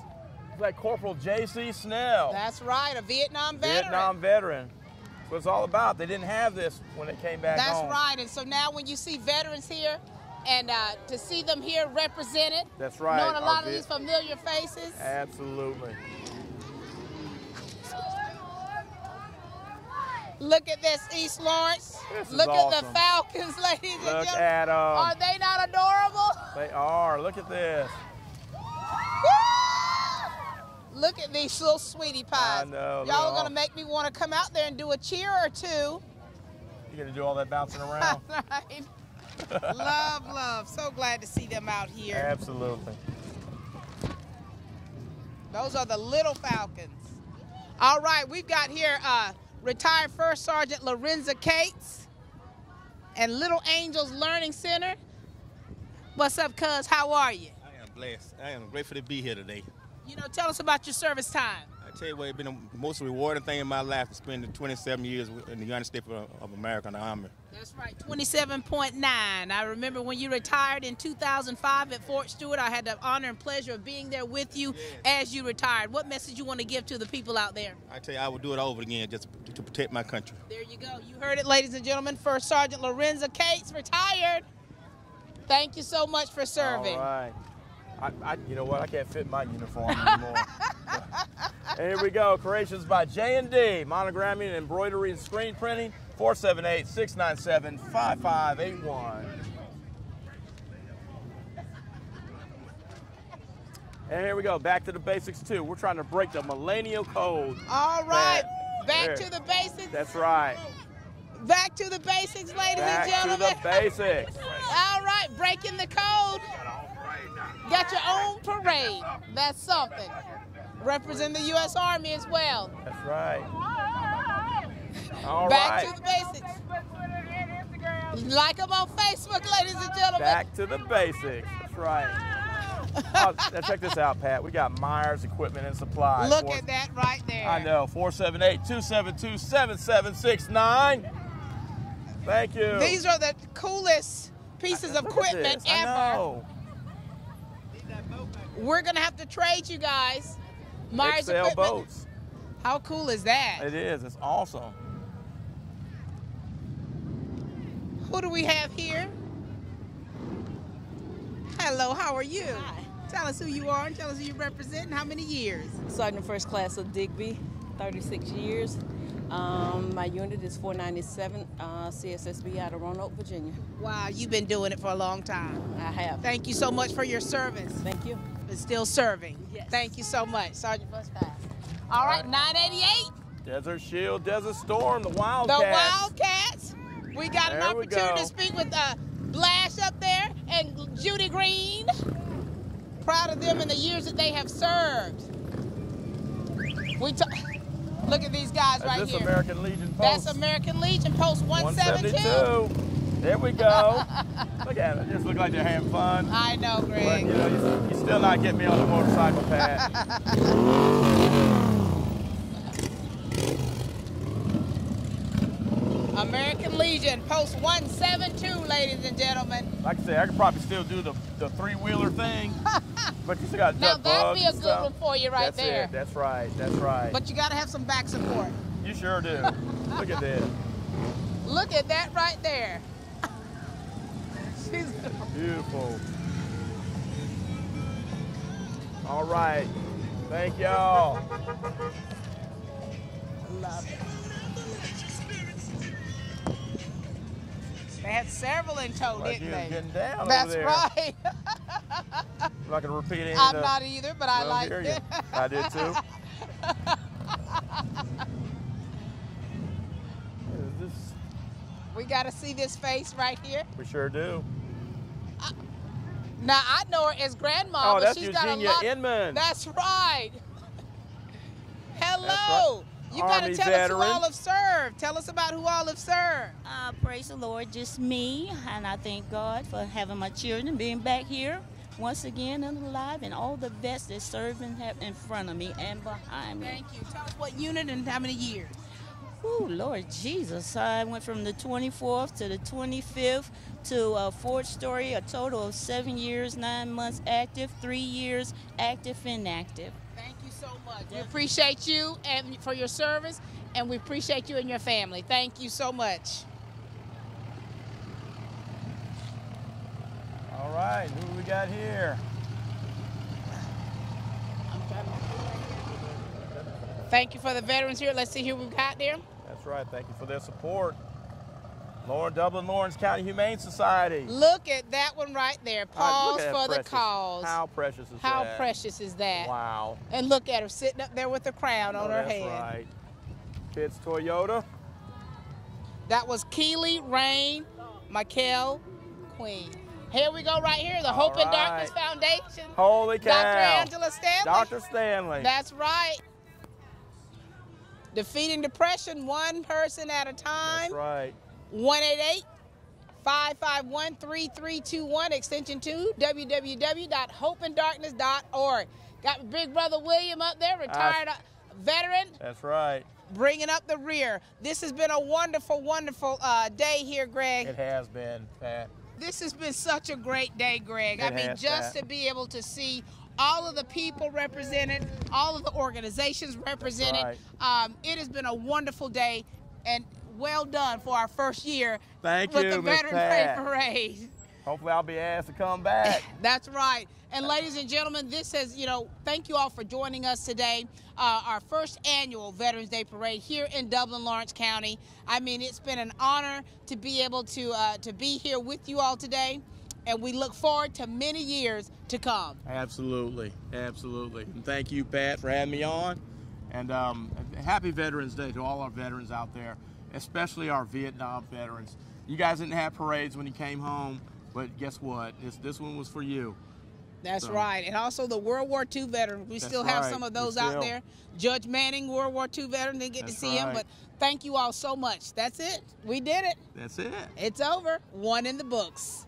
It's like Corporal J.C. Snell. That's right, a Vietnam veteran. Vietnam veteran. That's what it's all about. They didn't have this when they came back home. That's right, and so now when you see veterans here, and to see them here represented. That's right. Knowing a lot of these familiar faces. Absolutely. Look at this, East Lawrence. Look awesome. at the Falcons, ladies and gentlemen. Look at them. Are they not adorable? They are. Look at this. Look at these little sweetie pies. I know. Y'all are going to make me want to come out there and do a cheer or two. You're going to do all that bouncing around? Right. Love, love. So glad to see them out here. Absolutely. Those are the little Falcons. All right, we've got here retired First Sergeant Lorenza Cates and Little Angels Learning Center. What's up, cuz? How are you? I am blessed. I am grateful to be here today. You know, tell us about your service time. I tell you what, it's been the most rewarding thing in my life to spend 27 years in the United States of America in the Army. That's right, 27.9. I remember when you retired in 2005 at Fort Stewart. I had the honor and pleasure of being there with you as you retired. What message you want to give to the people out there? I tell you, I will do it over again just to protect my country. There you go. You heard it, ladies and gentlemen. First Sergeant Lorenza Cates, retired. Thank you so much for serving. All right. You know what? I can't fit my uniform anymore. Here we go. Creations by J&D. Monogramming and embroidery and screen printing. 478-697-5581. And here we go. Back to the basics, too. We're trying to break the millennial code. All right. Back to the basics. That's right. Back to the basics, ladies and gentlemen. Back to the basics. All right. Breaking the code. Got your own parade. That's something. Represent the U.S. Army as well. That's right. All Back right. to the basics. Like them on Facebook, ladies and gentlemen. Back to the basics. That's right. Now check this out, Pat. We got Myers Equipment and Supplies. Look at that right there. I know. 478-272-7769. Thank you. These are the coolest pieces of equipment ever. I know. We're going to have to trade you guys. Myers XL Equipment. boats. How cool is that? It is. It's awesome. Who do we have here? Hello, how are you? Hi. Tell us who you are and tell us who you represent and how many years. Sergeant First Class of Digby, 36 years. My unit is 497 CSSB out of Roanoke, Virginia. Wow, you've been doing it for a long time. I have. Thank you so much for your service. Thank you. But still serving. Yes. Thank you so much, Sergeant First Class. All right, 988. Desert Shield, Desert Storm, the Wildcats. The Wildcats. We got an opportunity to speak with Blash up there and Judy Green. Proud of them in the years that they have served. Look at these guys right That's here. American Legion post. That's American Legion post 172. There we go. Look at it. Just look like they're having fun. I know, Greg. But, you know, you still not getting me on the motorcycle, Pat. American Legion, post 172, ladies and gentlemen. Like I said, I could probably still do the three-wheeler thing, but you still got to Now duck that'd bugs be a and good stuff. one for you right there. That's right. That's right. But you got to have some back support. You sure do. Look at this. Look at that right there. Beautiful. All right. Thank y'all. Love it. They had several in tow, Like didn't you they? getting down That's over there. right. I'm not going to repeat any I'm of the, not either, but I like hear it. you. I did too. We got to see this face right here. We sure do. Now, I know her as Grandma, Oh, but that's she's got a Eugenia lot. Inman. That's right. Hello. That's right. You got to Army tell veteran. us who all have served. Tell us about who all have served. Praise the Lord, just me, and I thank God for having my children, being back here once again and alive, and all the vets that serve and have in front of me and behind me. Thank you. Tell us what unit and how many years. Ooh, Lord Jesus, I went from the 24th to the 25th to Fort Story, a total of 7 years, 9 months active, 3 years active, inactive. Thank you so much. We appreciate you and for your service, and we appreciate you and your family. Thank you so much. All right, who we got here? Thank you for the veterans here. Let's see who we've got there. That's right. Thank you for their support. Dublin Lawrence County Humane Society. Look at that one right there. Pause look at for that the cause. How precious is that? How precious is that? Wow. And look at her sitting up there with the crown on her head. That's right. Pitts Toyota. That was Keely Rain, Michael Queen. Here we go right here, the Hope and Darkness Foundation. Holy cow. Dr. Angela Stanley. Dr. Stanley. That's right. Defeating depression one person at a time. That's right. 1-888-551-3321, extension 2, www.hopeanddarkness.org. Got Big Brother William up there, retired veteran. That's right. Bringing up the rear. This has been a wonderful, wonderful day here, Greg. It has been, Pat. This has been such a great day, Greg. I mean, just to be able to see all of the people represented, all of the organizations represented. Right. It has been a wonderful day, and well done for our first year with the Veterans Day Parade. Hopefully I'll be asked to come back. That's right. And ladies and gentlemen, this has, thank you all for joining us today. Our first annual Veterans Day Parade here in Dublin, Lawrence County. I mean, it's been an honor to be able to be here with you all today. And we look forward to many years to come. Absolutely, absolutely. And thank you, Pat, for having me on. And happy Veterans Day to all our veterans out there, especially our Vietnam veterans. You guys didn't have parades when you came home, but guess what? This one was for you. That's right. And also the World War II veterans. We still have some of those out there. Judge Manning, World War II veteran, didn't get to see him, but thank you all so much. That's it. We did it. That's it. It's over. One in the books.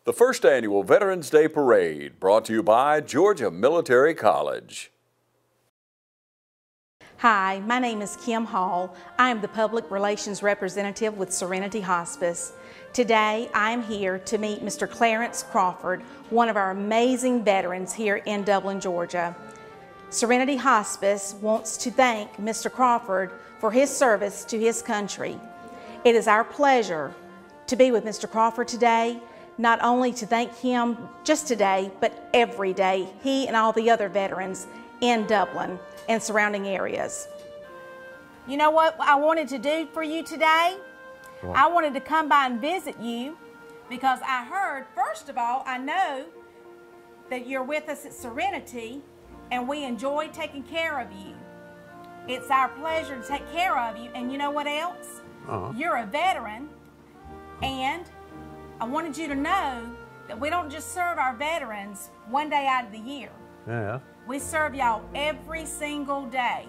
The first annual Veterans Day Parade brought to you by Georgia Military College. Hi, my name is Kim Hall. I am the Public Relations Representative with Serenity Hospice. Today, I am here to meet Mr. Clarence Crawford, one of our amazing veterans here in Dublin, Georgia. Serenity Hospice wants to thank Mr. Crawford for his service to his country. It is our pleasure to be with Mr. Crawford today, not only to thank him just today, but every day, he and all the other veterans in Dublin and surrounding areas. You know what I wanted to do for you today? What? I wanted to come by and visit you because I heard, first of all, I know that you're with us at Serenity and we enjoy taking care of you. It's our pleasure to take care of you, and you know what else? You're a veteran, and I wanted you to know that we don't just serve our veterans one day out of the year. Yeah. We serve y'all every single day.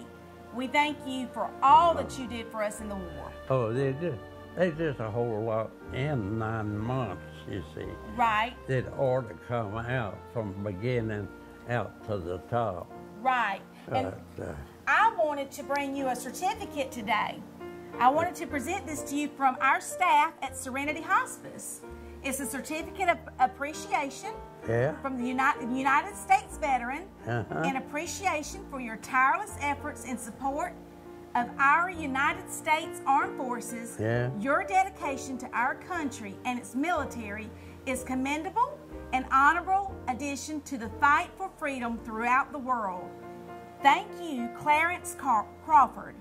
We thank you for all that you did for us in the war. Oh, they did a whole lot in 9 months, you see. Right. It ought to come out from beginning out to the top. Right. And I wanted to bring you a certificate today. I wanted to present this to you from our staff at Serenity Hospice. It's a certificate of appreciation from the United States veteran and appreciation for your tireless efforts in support of our United States Armed Forces. Your dedication to our country and its military is commendable and honorable addition to the fight for freedom throughout the world. Thank you, Clarence Crawford,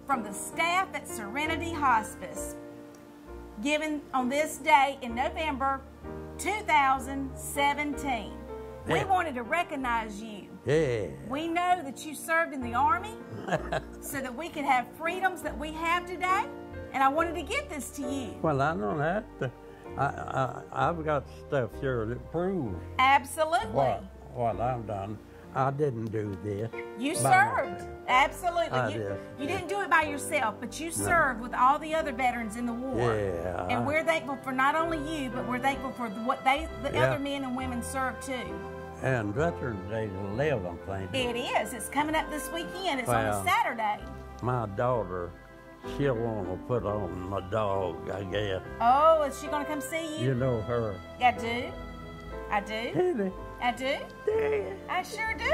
from the staff at Serenity Hospice, given on this day in November 2017. We wanted to recognize you. We know that you served in the Army so that we could have freedoms that we have today, and I wanted to give this to you. Well, I don't have to. I've got stuff here that proves Absolutely. what I've done. I didn't do this. You by served. myself. Absolutely. You didn't do it by yourself, but you served with all the other veterans in the war. And we're thankful for not only you, but we're thankful for what the other men and women served too. And Veterans Day is 11th, ain't it? It is. It's coming up this weekend. It's on a Saturday. My daughter, she'll want to put on my dog, I guess. Oh, is she going to come see you? You know her. I do. I do. Really? I do. Yeah. I sure do.